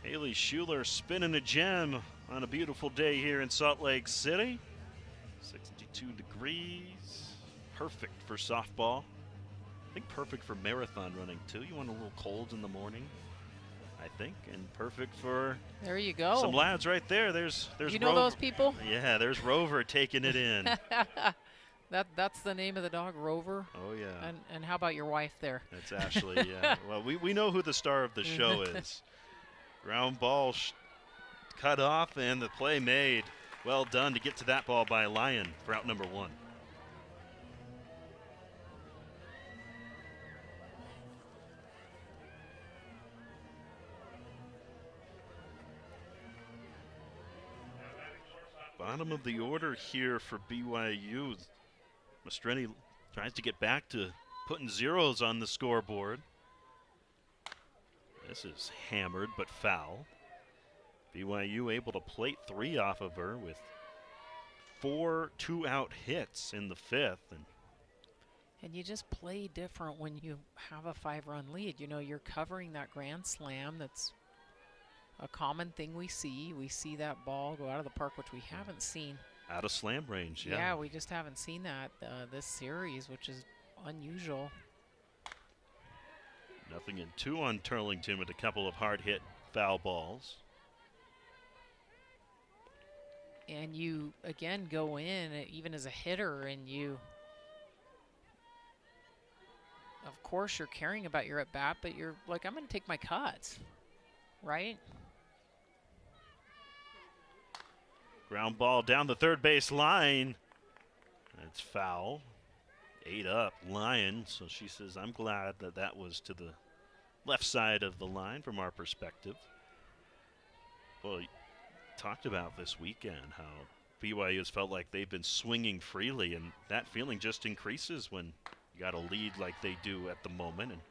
Haley Schuler spinning a gem on a beautiful day here in Salt Lake City. 62 degrees. Perfect for softball. I think perfect for marathon running too. You want a little cold in the morning, I think, and perfect for there you go. Some lads right there. There's you know Rover. Those people? Yeah, there's Rover taking it in. That's the name of the dog, Rover. Oh yeah. And how about your wife there? That's Ashley. Yeah. Well, we know who the star of the show is. Ground ball cut off and the play made. Well done to get to that ball by Lyon for out number 1. Bottom of the order here for BYU. Mastreni tries to get back to putting zeros on the scoreboard. This is hammered but foul. BYU able to plate 3 off of her with 4 2-out hits in the 5th. And you just play different when you have a 5-run lead. You know, you're covering that grand slam. That's a common thing we see. We see that ball go out of the park, which we haven't seen. Out of slam range, yeah. Yeah, we just haven't seen that this series, which is unusual. 0-2 on Turlington with a couple of hard-hit foul balls. And you, again, go in, even as a hitter, and you, of course, you're caring about your at-bat, but you're like, I'm going to take my cuts, right? Ground ball down the third base line. That's foul. 8 up, Lyon. So she says, I'm glad that that was to the left side of the line from our perspective. Well, talked about this weekend how BYU has felt like they've been swinging freely, and that feeling just increases when you got a lead like they do at the moment, and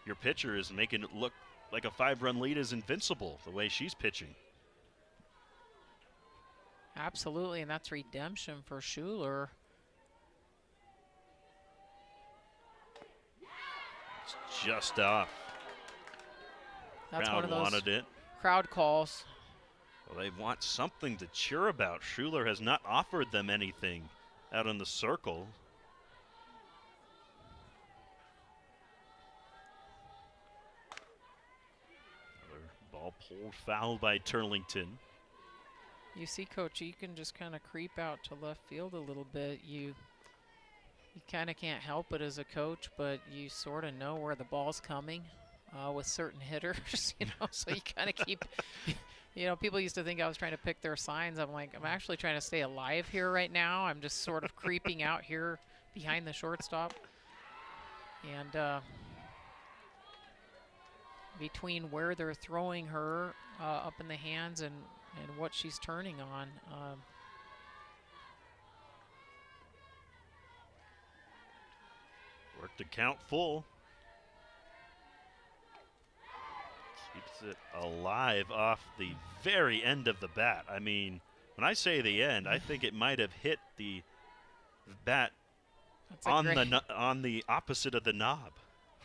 your pitcher is making it look like a 5-run lead is invincible the way she's pitching. Absolutely, and that's redemption for Schuler. It's just off. That's Crowd one of those wanted it. Crowd calls. Well, they want something to cheer about. Schuler has not offered them anything out in the circle. Another ball pulled foul by Turlington. You see, Coach, you can just kind of creep out to left field a little bit. You kind of can't help it as a coach, but you sort of know where the ball's coming with certain hitters, you know, so you kind of keep, you know, people used to think I was trying to pick their signs. I'm like, I'm actually trying to stay alive here right now. I'm just sort of creeping out here behind the shortstop. And between where they're throwing her up in the hands and what she's turning on. Worked the count full. Keeps it alive off the very end of the bat. I mean, when I say the end, I think it might have hit the bat on the opposite of the knob.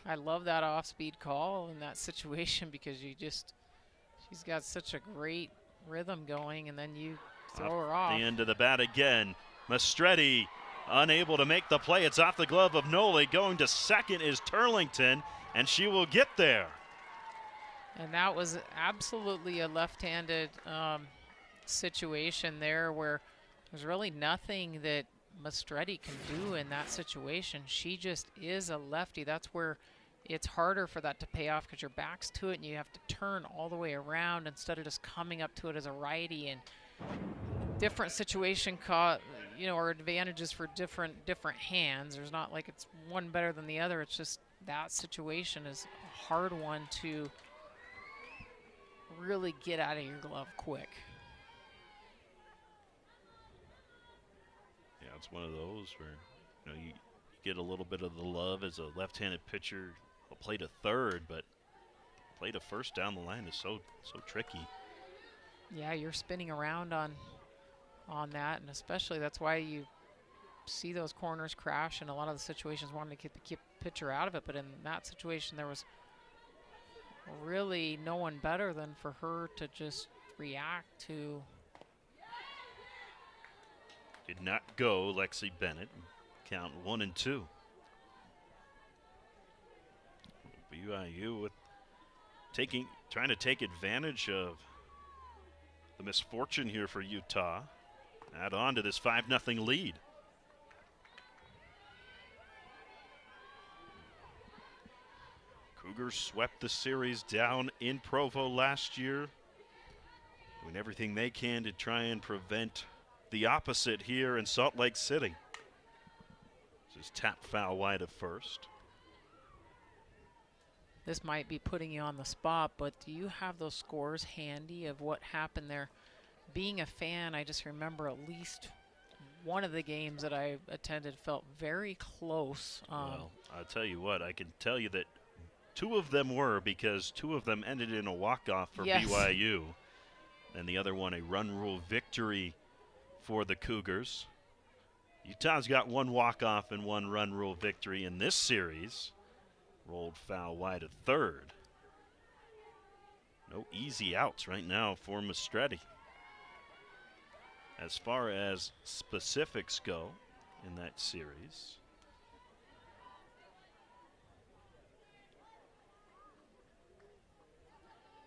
I love that off-speed call in that situation because she's got such a great rhythm going, and then you throw her off. The end of the bat again. Mastreti unable to make the play. It's off the glove of Noli. Going to second is Turlington, and she will get there. And that was absolutely a left-handed situation there where there's really nothing that Mastreti can do in that situation. She just is a lefty. That's where it's harder for that to pay off because your back's to it and you have to turn all the way around instead of just coming up to it as a righty. And different situation you know, or advantages for different hands. There's not like it's one better than the other. It's just that situation is a hard one to really get out of your glove quick. Yeah, it's one of those where, you know, you get a little bit of the love as a left-handed pitcher. Will play to third, but play to first down the line is so tricky. Yeah, you're spinning around on that, and especially that's why you see those corners crash, and a lot of the situations wanted to keep the pitcher out of it. But in that situation, there was really no one better than for her to just react to. Did not go, Lexi Bennett. Count 1-2. BYU with trying to take advantage of the misfortune here for Utah. Add on to this 5-0 lead. Cougars swept the series down in Provo last year, doing everything they can to try and prevent the opposite here in Salt Lake City. This is tap foul wide of first. This might be putting you on the spot, but do you have those scores handy of what happened there? Being a fan, I just remember at least one of the games that I attended felt very close. Well, I'll tell you what, I can tell you that 2 of them were, because 2 of them ended in a walk-off for BYU. And the other one, a run rule victory for the Cougars. Utah's got 1 walk-off and 1 run rule victory in this series. Rolled foul wide of third. No easy outs right now for Mastretti. As far as specifics go in that series,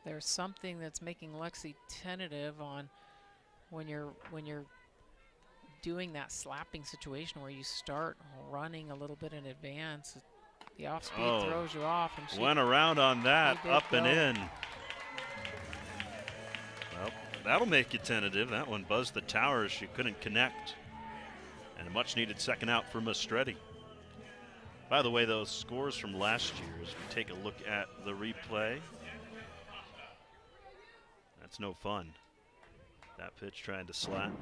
there's something that's making Lexi tentative on when you're doing that slapping situation where you start running a little bit in advance. The off speed throws you off, and she went around on that, up and in. Well, that'll make you tentative. That one buzzed the towers. She couldn't connect. And a much needed second out for Mastretti. By the way, those scores from last year, as we take a look at the replay, that's no fun. That pitch trying to slap.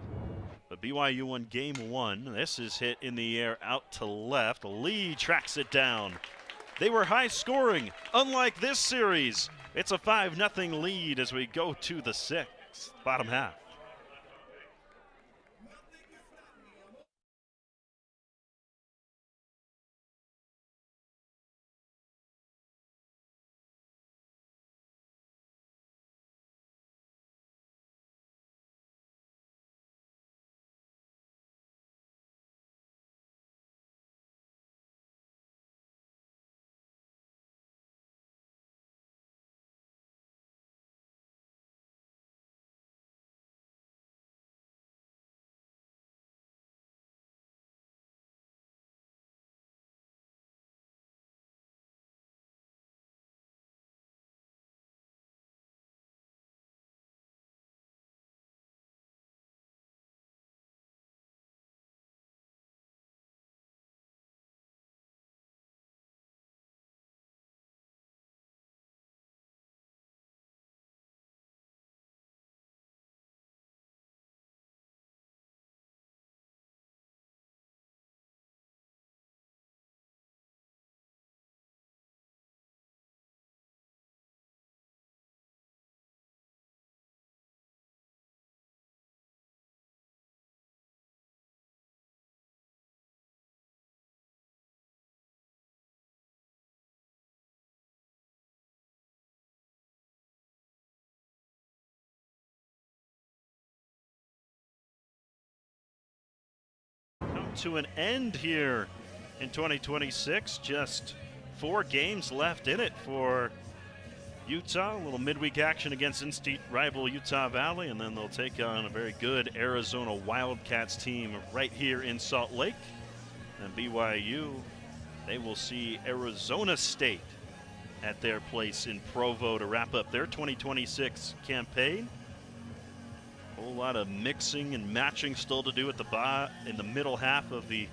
But BYU won game 1. This is hit in the air out to left. Lee tracks it down. They were high scoring. Unlike this series, it's a 5-0 lead as we go to the 6th, bottom half. To an end here in 2026. Just 4 games left in it for Utah. A little midweek action against in-state rival Utah Valley, and then they'll take on a very good Arizona Wildcats team right here in Salt Lake. And BYU, they will see Arizona State at their place in Provo to wrap up their 2026 campaign. Whole lot of mixing and matching still to do at in the middle half of the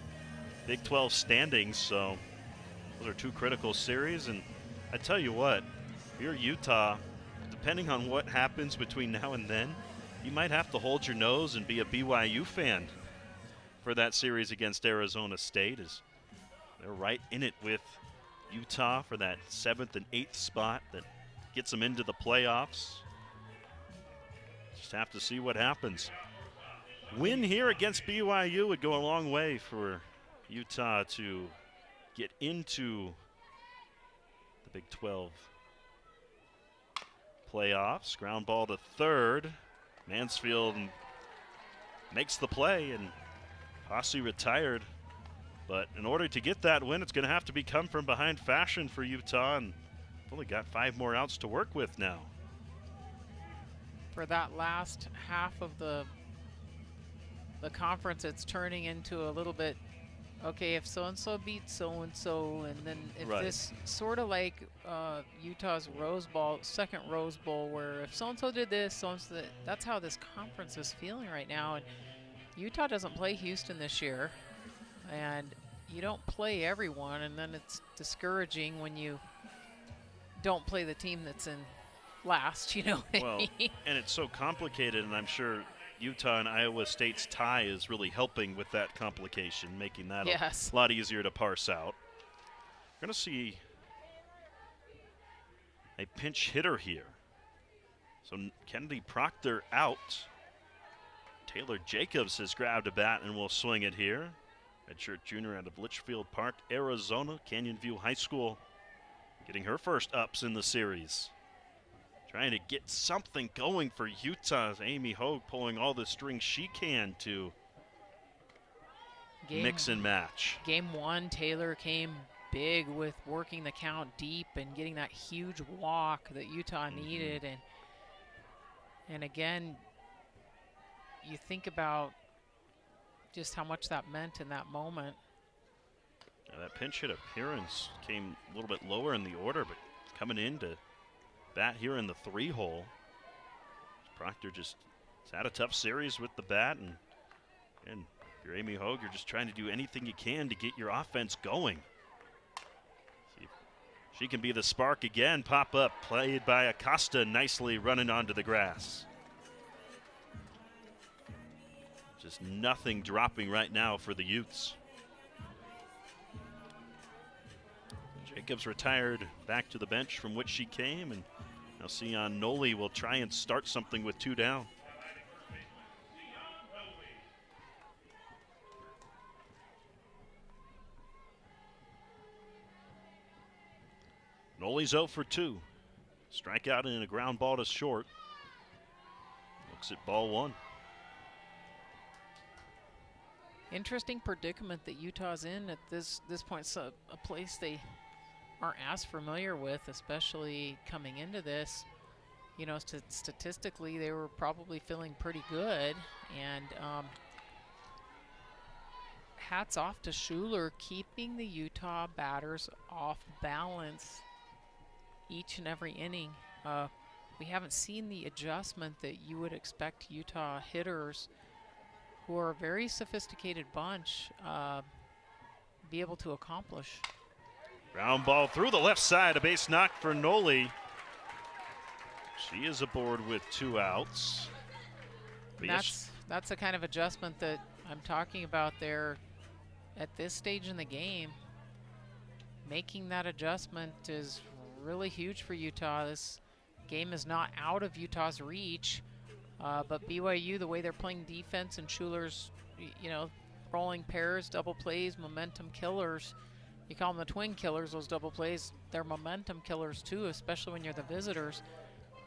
Big 12 standings. So those are 2 critical series. And I tell you what, if you're Utah, depending on what happens between now and then, you might have to hold your nose and be a BYU fan for that series against Arizona State, as they're right in it with Utah for that 7th and 8th spot that gets them into the playoffs. Just have to see what happens. win here against BYU would go a long way for Utah to get into the Big 12 playoffs. Ground ball to third. Mansfield makes the play, and Posse retired. But in order to get that win, it's going to have to be come from behind fashion for Utah, and only got 5 more outs to work with now. For that last half of the conference, it's turning into a little bit, okay, if so-and-so beats so-and-so, and then if this sort of like Utah's second Rose Bowl, where if so-and-so did this, so-and-so did, that's how this conference is feeling right now. And Utah doesn't play Houston this year, and you don't play everyone, and then it's discouraging when you don't play the team that's in last, you know what I mean? And it's so complicated, and I'm sure Utah and Iowa State's tie is really helping with that complication, making that a lot easier to parse out. We're going to see a pinch hitter here. So Kennedy Proctor out. Taylor Jacobs has grabbed a bat and will swing it here. Redshirt junior out of Litchfield Park, Arizona, Canyon View High School, getting her first ups in the series. Trying to get something going for Utah. Amy Hogue pulling all the strings she can to mix and match. Game 1, Taylor came big with working the count deep and getting that huge walk that Utah needed. And again, you think about just how much that meant in that moment. Now that pinch hit appearance came a little bit lower in the order, but coming in to bat here in the 3-hole. Proctor just had a tough series with the bat, and if you're Amy Hogue, you're just trying to do anything you can to get your offense going. See if she can be the spark again. Pop up, played by Acosta, nicely running onto the grass. Just nothing dropping right now for the Utes. Jacobs retired back to the bench from which she came, and now Sion Noli will try and start something with 2 down. Noli's 0 for 2. Strikeout and a ground ball to short. Looks at ball 1. Interesting predicament that Utah's in at this point. So a place they aren't as familiar with, especially coming into this. You know, statistically, they were probably feeling pretty good. And hats off to Schuler, keeping the Utah batters off balance each and every inning. We haven't seen the adjustment that you would expect Utah hitters, who are a very sophisticated bunch, be able to accomplish. Ground ball through the left side, a base knock for Noli. She is aboard with 2 outs. That's the kind of adjustment that I'm talking about there at this stage in the game. Making that adjustment is really huge for Utah. This game is not out of Utah's reach, but BYU, the way they're playing defense, and Schuler's, you know, rolling pairs, double plays, momentum killers. You call them the twin killers, those double plays. They're momentum killers too, especially when you're the visitors.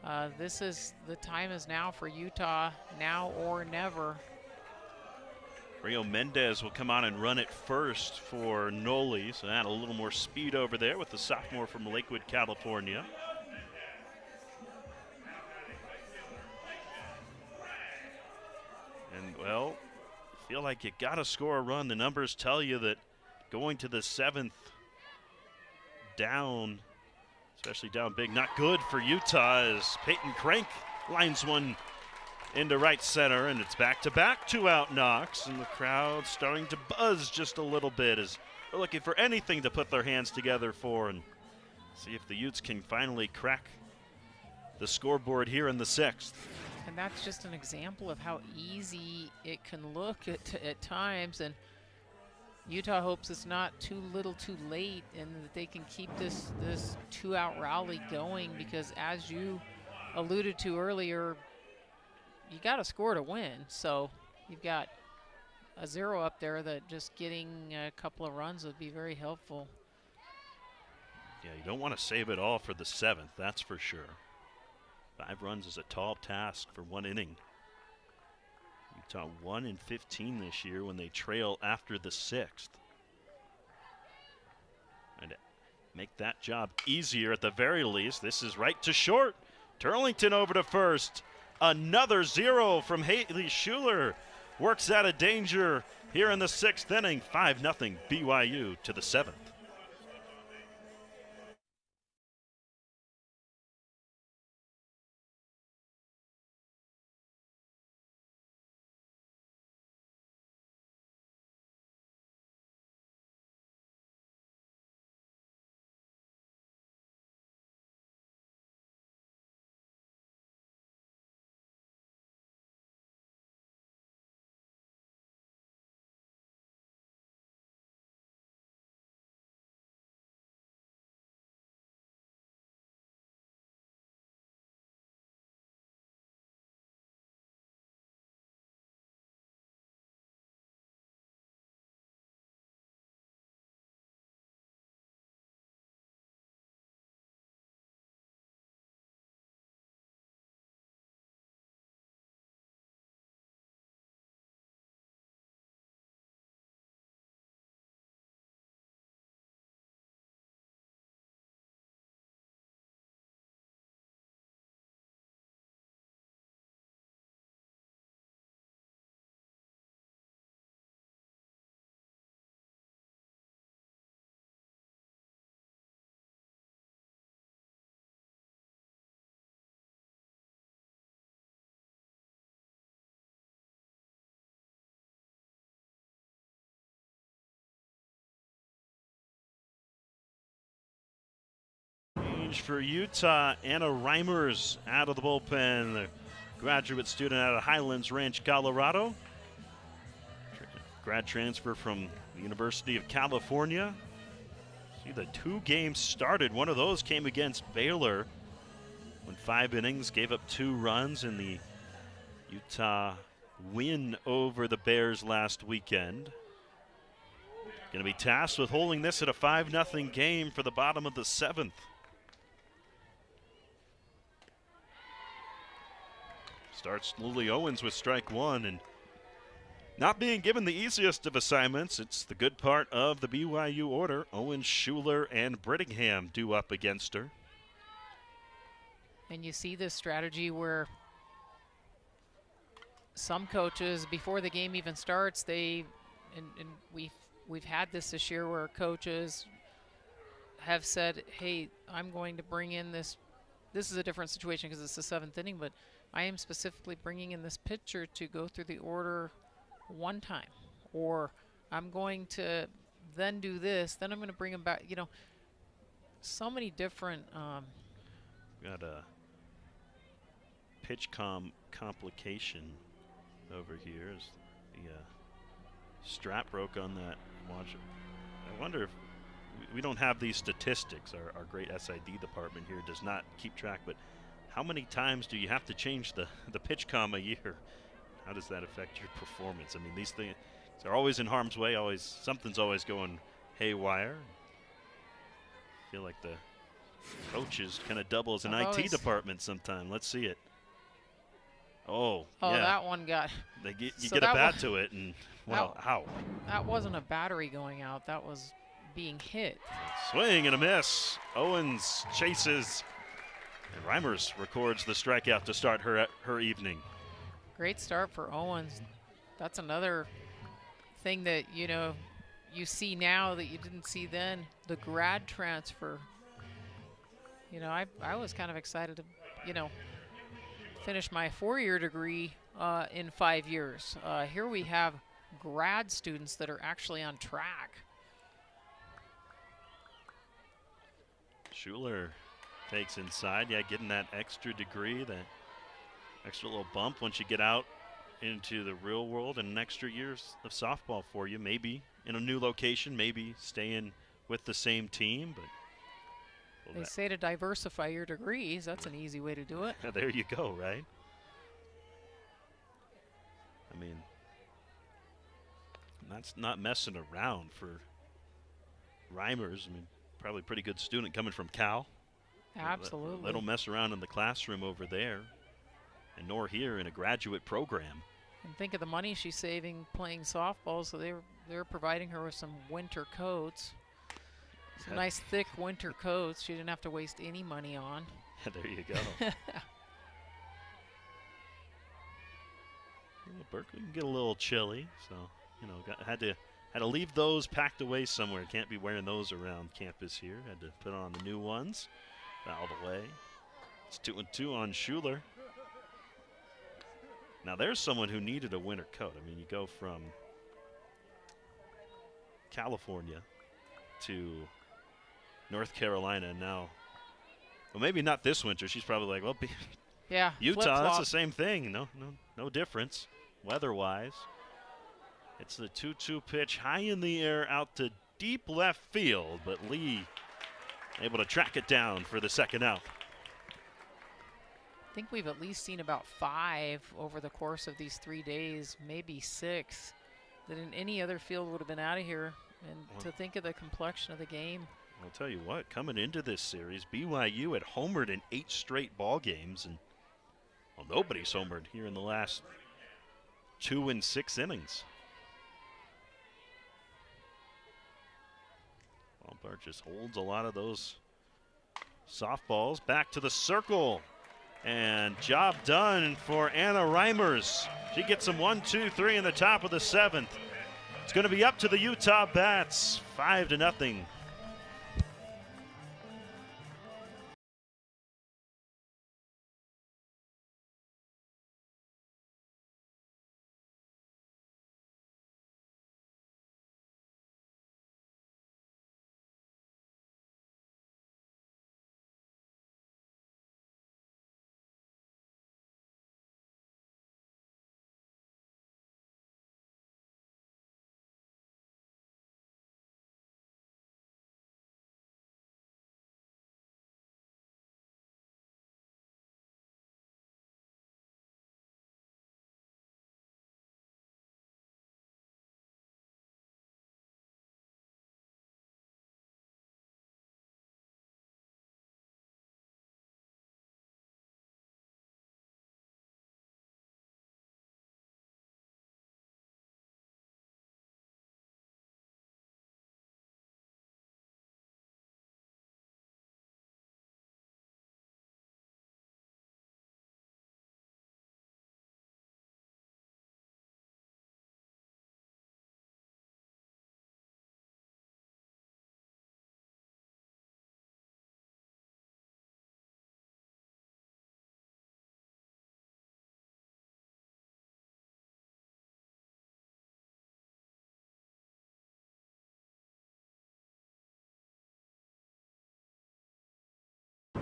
The time is now for Utah, now or never. Rio Mendez will come on and run it first for Noli, so add a little more speed over there with the sophomore from Lakewood, California. And, well, I feel like you got to score a run. The numbers tell you that going to the 7th down, especially down big, not good for Utah, as Peyton Crank lines one into right center, and it's back-to-back 2-out knocks, and the crowd starting to buzz just a little bit as they're looking for anything to put their hands together for and see if the Utes can finally crack the scoreboard here in the 6th. And that's just an example of how easy it can look at times, and Utah hopes it's not too little too late and that they can keep this 2-out rally going, because as you alluded to earlier, you got to score to win. So you've got a 0 up there that just getting a couple of runs would be very helpful. Yeah, you don't want to save it all for the 7th, that's for sure. 5 runs is a tall task for 1 inning. Utah 1 in 15 this year when they trail after the 6th. And to make that job easier at the very least, this is right to short. Turlington over to first. Another 0 from Haley Schuler. Works out of danger here in the 6th inning. 5-0 BYU to the 7th. For Utah, Anna Reimers out of the bullpen, the graduate student out of Highlands Ranch, Colorado. Grad transfer from the University of California. See, the 2 games started. One of those came against Baylor when 5 innings, gave up 2 runs in the Utah win over the Bears last weekend. Going to be tasked with holding this at a 5-0 game for the bottom of the 7th. Starts Lily Owens with strike 1, and not being given the easiest of assignments. It's the good part of the BYU order. Owens, Schuler, and Brittingham due up against her. And you see this strategy where some coaches, before the game even starts, and we've had this year where coaches have said, hey, I'm going to bring in this is a different situation because it's the 7th inning, but I am specifically bringing in this pitcher to go through the order 1 time, or I'm going to then do this, then I'm going to bring him back. You know, so many different. Got a pitch complication over here as the strap broke on that watch. I wonder if we don't have these statistics. Our great SID department here does not keep track, but how many times do you have to change the pitch comm a year? How does that affect your performance? I mean, these things are always in harm's way. Something's always going haywire. I feel like the coaches kind of double as an IT department sometime. Let's see it. Oh, yeah. That one got. You get a bat to it, and how? That wasn't a battery going out. That was being hit. Swing and a miss. Owens chases. And Reimers records the strikeout to start her evening. Great start for Owens. That's another thing that, you see now that you didn't see then, the grad transfer. I was kind of excited to, finish my 4-year degree in 5 years. Here we have grad students that are actually on track. Schuler takes inside, getting that extra degree, that extra little bump once you get out into the real world, and an extra years of softball for you, maybe in a new location, maybe staying with the same team. But they say to diversify your degrees. That's an easy way to do it. There you go, right? I mean, That's not messing around for Reimers. I mean, probably a pretty good student coming from Cal. Absolutely. They don't mess around in the classroom over there, and nor here in a graduate program. And think of the money she's saving playing softball, so they're providing her with some winter coats. Some nice thick winter coats she didn't have to waste any money on. There you go. Well, Berkeley can get a little chilly, so you know, had to leave those packed away somewhere. Can't be wearing those around campus here. Had to put on the new ones. Fouled away. It's 2-2 on Schuler. Now there's someone who needed a winter coat. I mean, you go from California to North Carolina, and now, well, maybe not this winter. She's probably like, well, yeah, Utah, that's the same thing. No difference weather-wise. It's the 2-2 pitch, high in the air, out to deep left field, but Lee able to track it down for the second out. I think we've at least seen about 5 over the course of these 3 days, maybe 6, that in any other field would have been out of here. And to think of the complexion of the game. I'll tell you what, coming into this series, BYU had homered in 8 straight ball games, and well, nobody's homered here in the last 2 and 6 innings. Bart just holds a lot of those softballs back to the circle. And job done for Anna Reimers. She gets them 1, 2, 3 in the top of the 7th. It's going to be up to the Utah Bats, 5-0.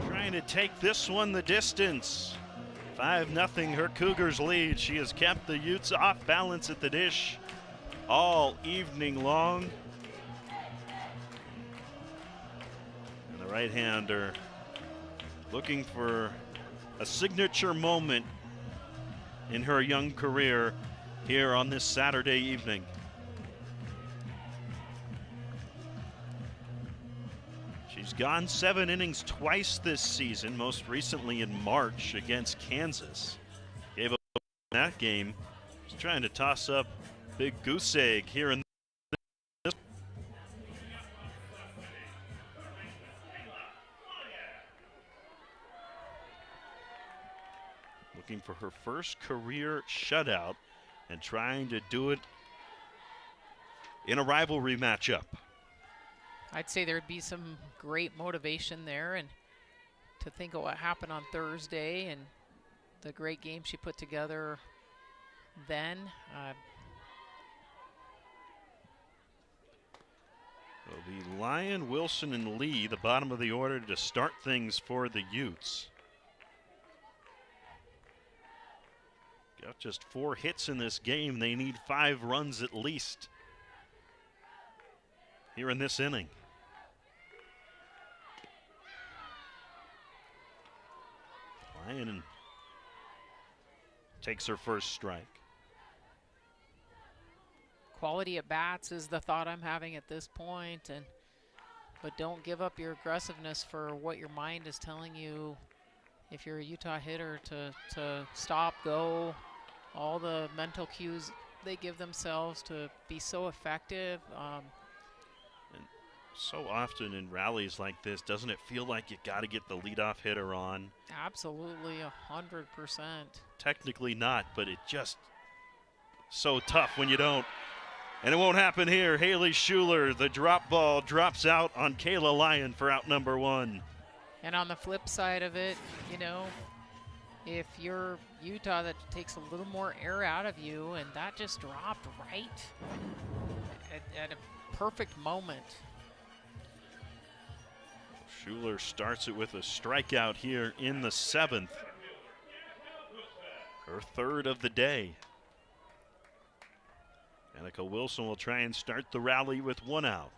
Trying to take this one the distance. 5-0, her Cougars lead. She has kept the Utes off balance at the dish all evening long. And the right-hander looking for a signature moment in her young career here on this Saturday evening. She's gone 7 innings twice this season, most recently in March against Kansas. Gave up that game. She's trying to toss up big goose egg here in this. Looking for her first career shutout and trying to do it in a rivalry matchup. I'd say there'd be some great motivation there, and to think of what happened on Thursday and the great game she put together then. It'll be Lyon, Wilson, and Lee, the bottom of the order, to start things for the Utes. Got just 4 hits in this game. They need 5 runs at least here in this inning. Lyon takes her first strike. quality at bats is the thought I'm having at this point, but don't give up your aggressiveness for what your mind is telling you. If you're a Utah hitter, to stop, go, all the mental cues they give themselves to be so effective. And so often in rallies like this, doesn't it feel like you got to get the leadoff hitter on? Absolutely, 100%. Technically not, but it just so tough when you don't. And it won't happen here. Haley Schuler, the drop ball, drops out on Kayla Lyon for out number 1. And on the flip side of it, you know, if you're Utah, that takes a little more air out of you, and that just dropped right at a perfect moment. Schuler starts it with a strikeout here in the 7th. Her 3rd of the day. Danica Wilson will try and start the rally with 1 out.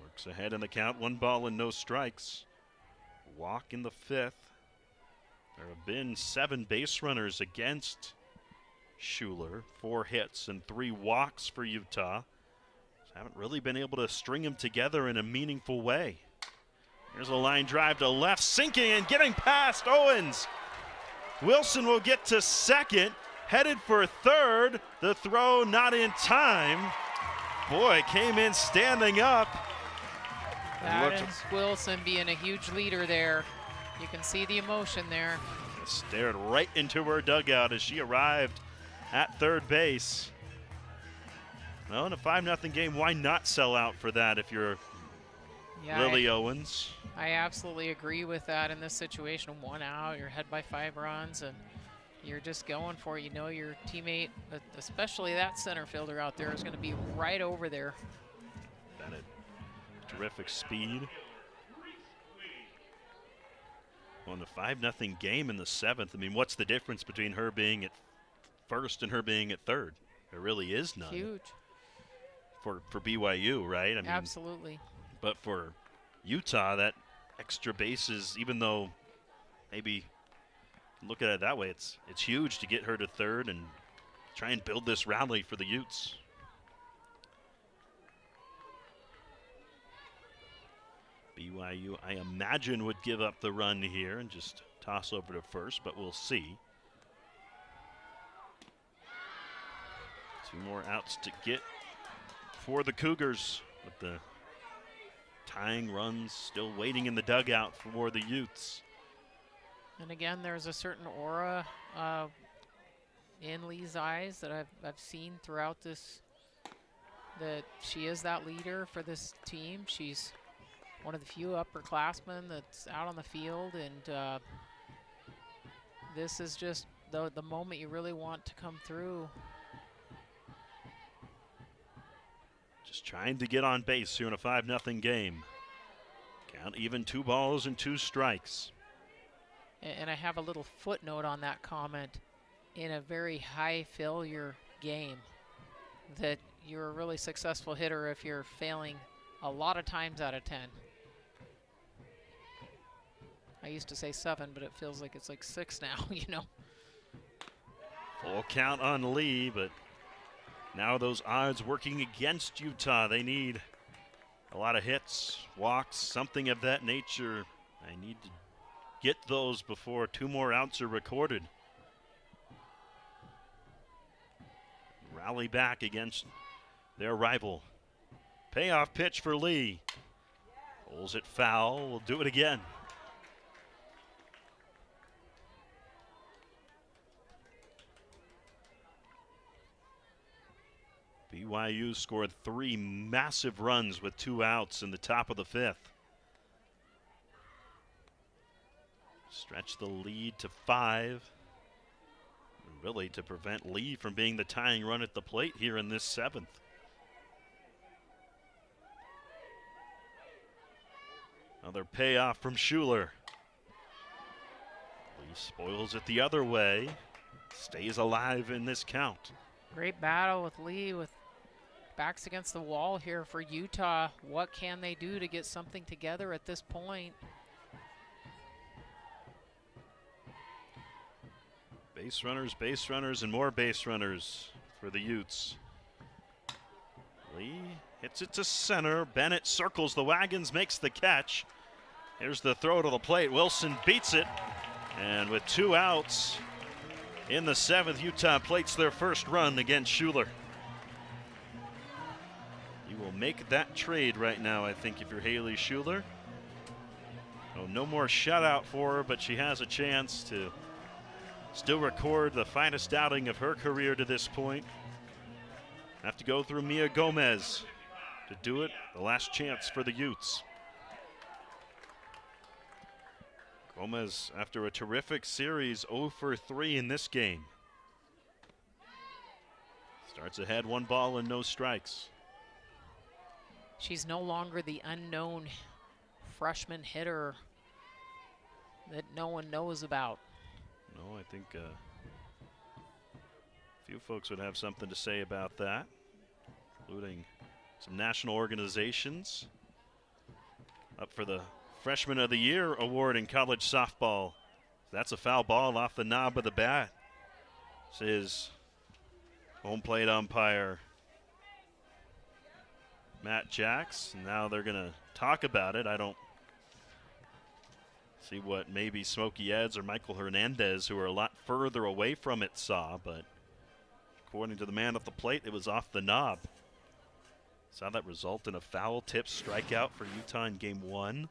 Works ahead in the count, 1 ball and no strikes. Walk in the 5th. There have been 7 base runners against Schuler, 4 hits and 3 walks for Utah. Haven't really been able to string them together in a meaningful way. Here's a line drive to left, sinking and getting past Owens. Wilson will get to second, headed for third. The throw not in time. Boy, came in standing up. That is Wilson being a huge leader there. You can see the emotion there. Stared right into her dugout as she arrived at third base. Well, in a 5-0 game, why not sell out for that if you're Lily Owens? I absolutely agree with that in this situation. 1 out, you're ahead by 5 runs, and you're just going for it. You know your teammate, especially that center fielder out there, is going to be right over there. Bennett, terrific speed. Well, in the 5-0 game in the 7th, I mean, what's the difference between her being at first and her being at third? There really is none. Huge. For BYU, right? I mean, absolutely. But for Utah, that extra bases, even though maybe look at it that way, it's huge to get her to third and try and build this rally for the Utes. BYU, I imagine, would give up the run here and just toss over to first, but we'll see. 2 more outs to get for the Cougars, with the tying runs still waiting in the dugout for the Utes. And again, there's a certain aura in Lee's eyes that I've seen throughout this, that she is that leader for this team. She's one of the few upperclassmen that's out on the field, and this is just the moment you really want to come through. Just trying to get on base here in a 5-0 game. Count even, 2 balls and 2 strikes. And I have a little footnote on that comment. In a very high failure game, that you're a really successful hitter if you're failing a lot of times out of 10. I used to say 7, but it feels like it's like 6 now, you know. Full count on Lee, but now those odds working against Utah. They need a lot of hits, walks, something of that nature. They need to get those before 2 more outs are recorded. Rally back against their rival. Payoff pitch for Lee. Pulls it foul. We'll do it again. BYU scored 3 massive runs with 2 outs in the top of the 5th. Stretch the lead to 5. Really to prevent Lee from being the tying run at the plate here in this 7th. Another payoff from Schuler. Lee spoils it the other way. Stays alive in this count. Great battle with Lee, with backs against the wall here for Utah. What can they do to get something together at this point? Base runners, and more base runners for the Utes. Lee hits it to center. Bennett circles the wagons, makes the catch. Here's the throw to the plate. Wilson beats it. And with 2 outs in the 7th, Utah plates their first run against Schuler. You will make that trade right now, I think, if you're Haley Schuler. Oh, no more shutout for her, but she has a chance to still record the finest outing of her career to this point. Have to go through Mia Gomez to do it. The last chance for the Utes. Gomez, after a terrific series, 0 for 3 in this game. Starts ahead, 1 ball and no strikes. She's no longer the unknown freshman hitter that no one knows about. No, I think a few folks would have something to say about that, including some national organizations up for the Freshman of the Year award in college softball. That's a foul ball off the knob of the bat, says home plate umpire Matt Jacks. Now they're going to talk about it. I don't see what maybe Smokey Eds or Michael Hernandez, who are a lot further away from it, saw, but according to the man at the plate, it was off the knob. Saw that result in a foul tip strikeout for Utah in game 1.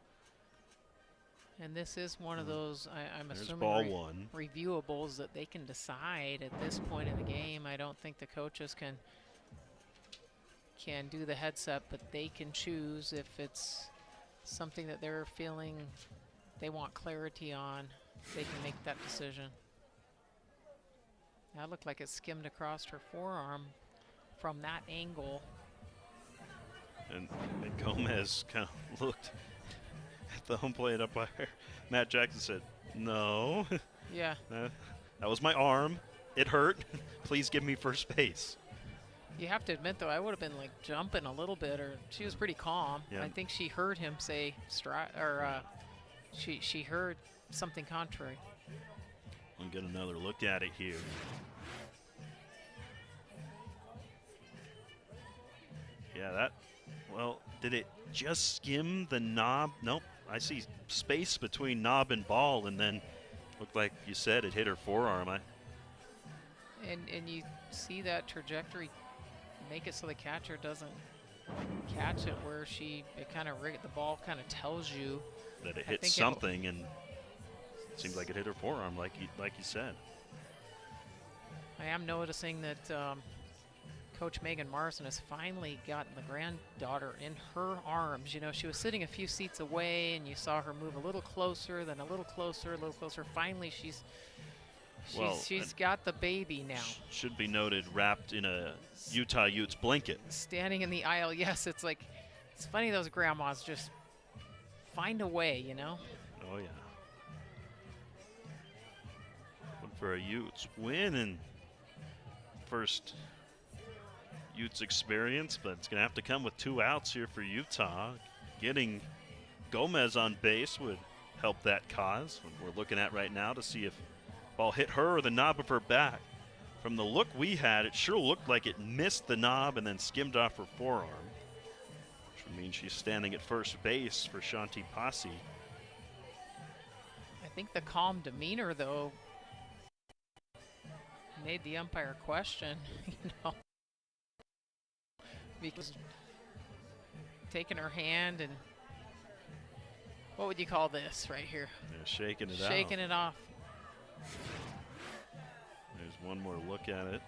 And this is one of those, I'm There's assuming, ball 1. reviewables that they can decide at this point in the game. I don't think the coaches can do the heads up, but they can choose if it's something that they're feeling they want clarity on. They can make that decision. That looked like it skimmed across her forearm from that angle. And Gomez kind of looked at the home plate umpire. Matt Jackson said, "No." Yeah. That was my arm. It hurt. Please give me first base. You have to admit, though, I would have been like jumping a little bit, or she was pretty calm. Yeah. I think she heard him say she heard something contrary. We'll get another look at it here. Yeah, well, did it just skim the knob? Nope. I see space between knob and ball, and then looked like you said it hit her forearm. And you see that trajectory make it so the catcher doesn't catch it, where the ball kind of tells you that it hit something, and it seemed like it hit her forearm, like you said. I am noticing that Coach Megan Morrison has finally gotten the granddaughter in her arms. You know, she was sitting a few seats away, and you saw her move a little closer, then a little closer, a little closer. Finally, she's got the baby now. Should be noted, wrapped in a Utah Utes blanket. Standing in the aisle, yes, it's funny those grandmas just find a way, you know? Oh, yeah. Looking for a Utes win and first Utes experience, but it's going to have to come with 2 outs here for Utah. Getting Gomez on base would help that cause. We're looking at right now to see if ball hit her or the knob of her bat. From the look we had, it sure looked like it missed the knob and then skimmed off her forearm, which would mean she's standing at first base for Shanti Posse. I think the calm demeanor, though, made the umpire question, you know, because taking her hand and what would you call this right here? Yeah, shaking it out. Shaking it off. There's one more look at it.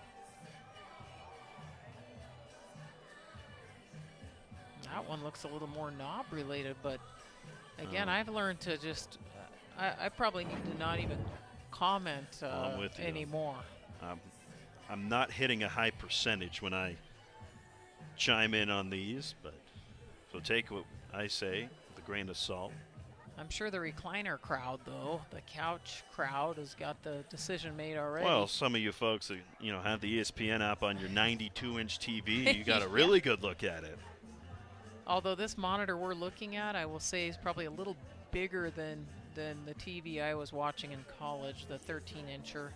That one looks a little more knob related, but again, I've learned to just, I probably need to not even comment I'm with you. anymore. I'm not hitting a high percentage when I chime in on these, but so take what I say with a grain of salt. I'm sure the recliner crowd, though, the couch crowd, has got the decision made already. Well, some of you folks that have the ESPN app on your 92-inch TV, you got a really good look at it. Although this monitor we're looking at, I will say, is probably a little bigger than the TV I was watching in college, the 13-incher.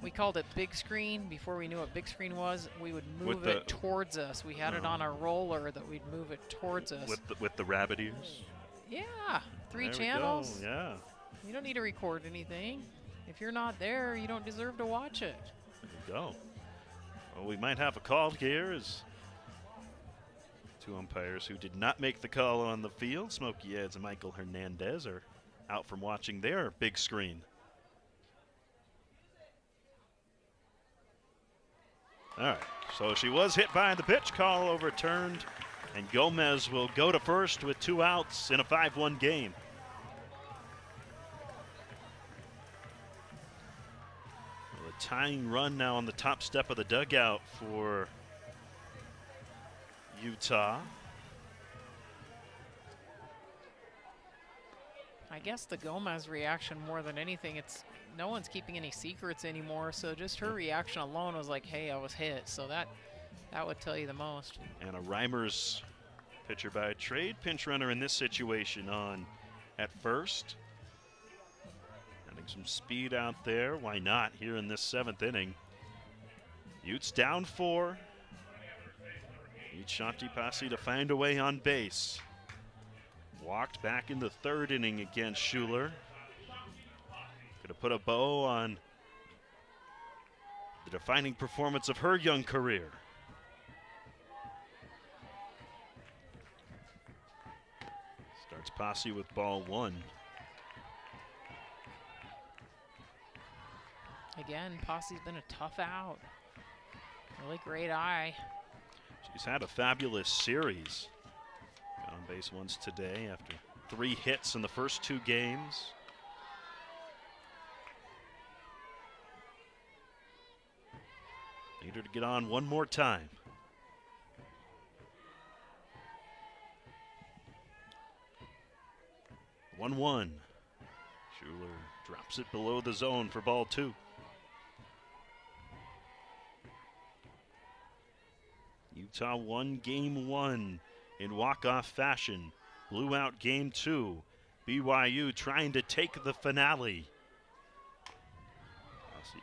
We called it big screen. Before we knew what big screen was, we would move With it towards us. We had it on a roller that we'd move it towards us. With the rabbit ears? Yeah, 3 There we channels. go, yeah. You don't need to record anything. If you're not there, you don't deserve to watch it. There you go. Well, we might have a call here as 2 umpires who did not make the call on the field, Smokey Eds and Michael Hernandez, are out from watching their big screen. All right, so she was hit by the pitch, call overturned, and Gomez will go to first with 2 outs in a 5-1 game. Well, a tying run now on the top step of the dugout for Utah. I guess the Gomez reaction more than anything, it's no one's keeping any secrets anymore, so just her reaction alone was like, hey, I was hit. So that would tell you the most. And a Reimers pitcher by trade, pinch runner in this situation on at first. Adding some speed out there. Why not here in this 7th inning? Utes down 4. Needs Shanti Pasi to find a way on base. Walked back in the 3rd inning against Schuler. Could have put a bow on the defining performance of her young career. Starts Pasi with ball 1. Again, Pasi's been a tough out. Really great eye. She's had a fabulous series. Got on base once today after 3 hits in the first 2 games. Need her to get on one more time. One. Schuler drops it below the zone for ball 2. Utah won game 1 in walk-off fashion. Blew out game 2. BYU trying to take the finale. Pasi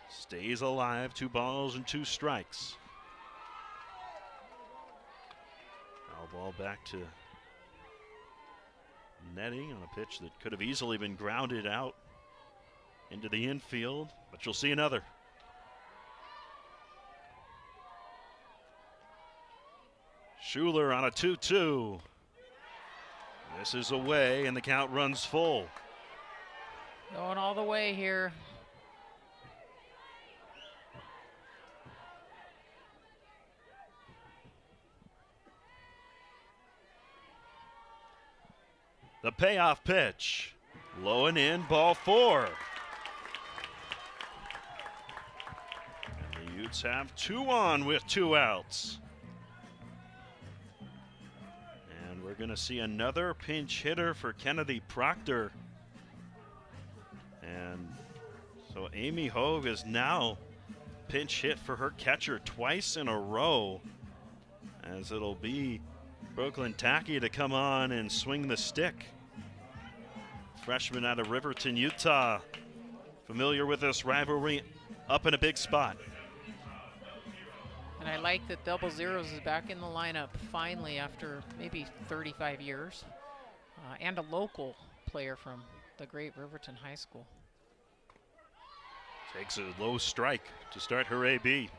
stays alive, 2 balls and 2 strikes. Foul ball back to netting on a pitch that could have easily been grounded out into the infield, but you'll see another. Schuler on a 2-2. This is away, and the count runs full. Going all the way here. The payoff pitch. Low and in, ball 4. And the Utes have 2 on with 2 outs. And we're going to see another pinch hitter for Kennedy Proctor. And so Amy Hogue is now pinch hit for her catcher twice in a row, as it'll be Brooklyn Tacky to come on and swing the stick. Freshman out of Riverton, Utah. Familiar with this rivalry, up in a big spot. And I like that Double Zeros is back in the lineup finally after maybe 35 years. And a local player from the great Riverton High School. Takes a low strike to start her AB.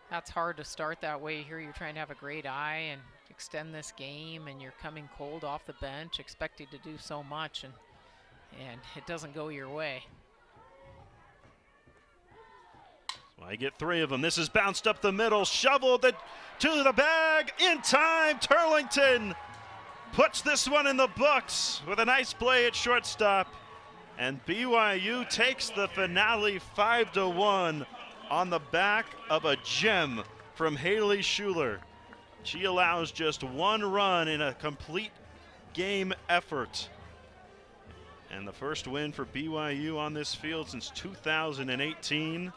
That's hard to start that way here. You're trying to have a great eye and extend this game, and you're coming cold off the bench, expected to do so much, and it doesn't go your way. Well, I get 3 of them. This is bounced up the middle, shoveled to the bag in time. Turlington puts this one in the books with a nice play at shortstop, and BYU takes the finale 5-1 on the back of a gem from Haley Schuler. She allows just 1 run in a complete game effort. And the first win for BYU on this field since 2018.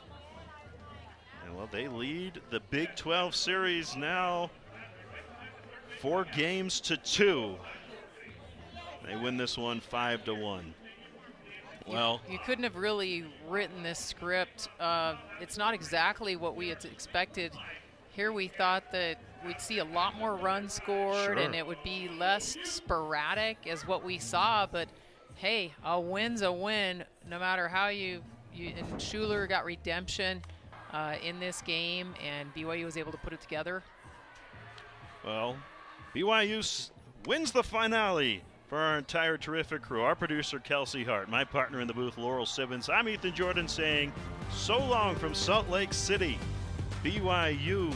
And well, they lead the Big 12 series now 4 games to 2. They win this one 5-1. Well, you couldn't have really written this script. It's not exactly what we had expected. Here we thought that we'd see a lot more runs scored and it would be less sporadic as what we saw, but hey, a win's a win no matter how you and Schuler got redemption in this game, and BYU was able to put it together. Well, BYU wins the finale for our entire terrific crew. Our producer, Kelsey Hart, my partner in the booth, Laurel Simmons. I'm Ethan Jordan saying so long from Salt Lake City. BYU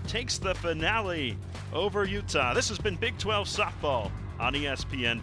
takes the finale over Utah. This has been Big 12 Softball on ESPN+.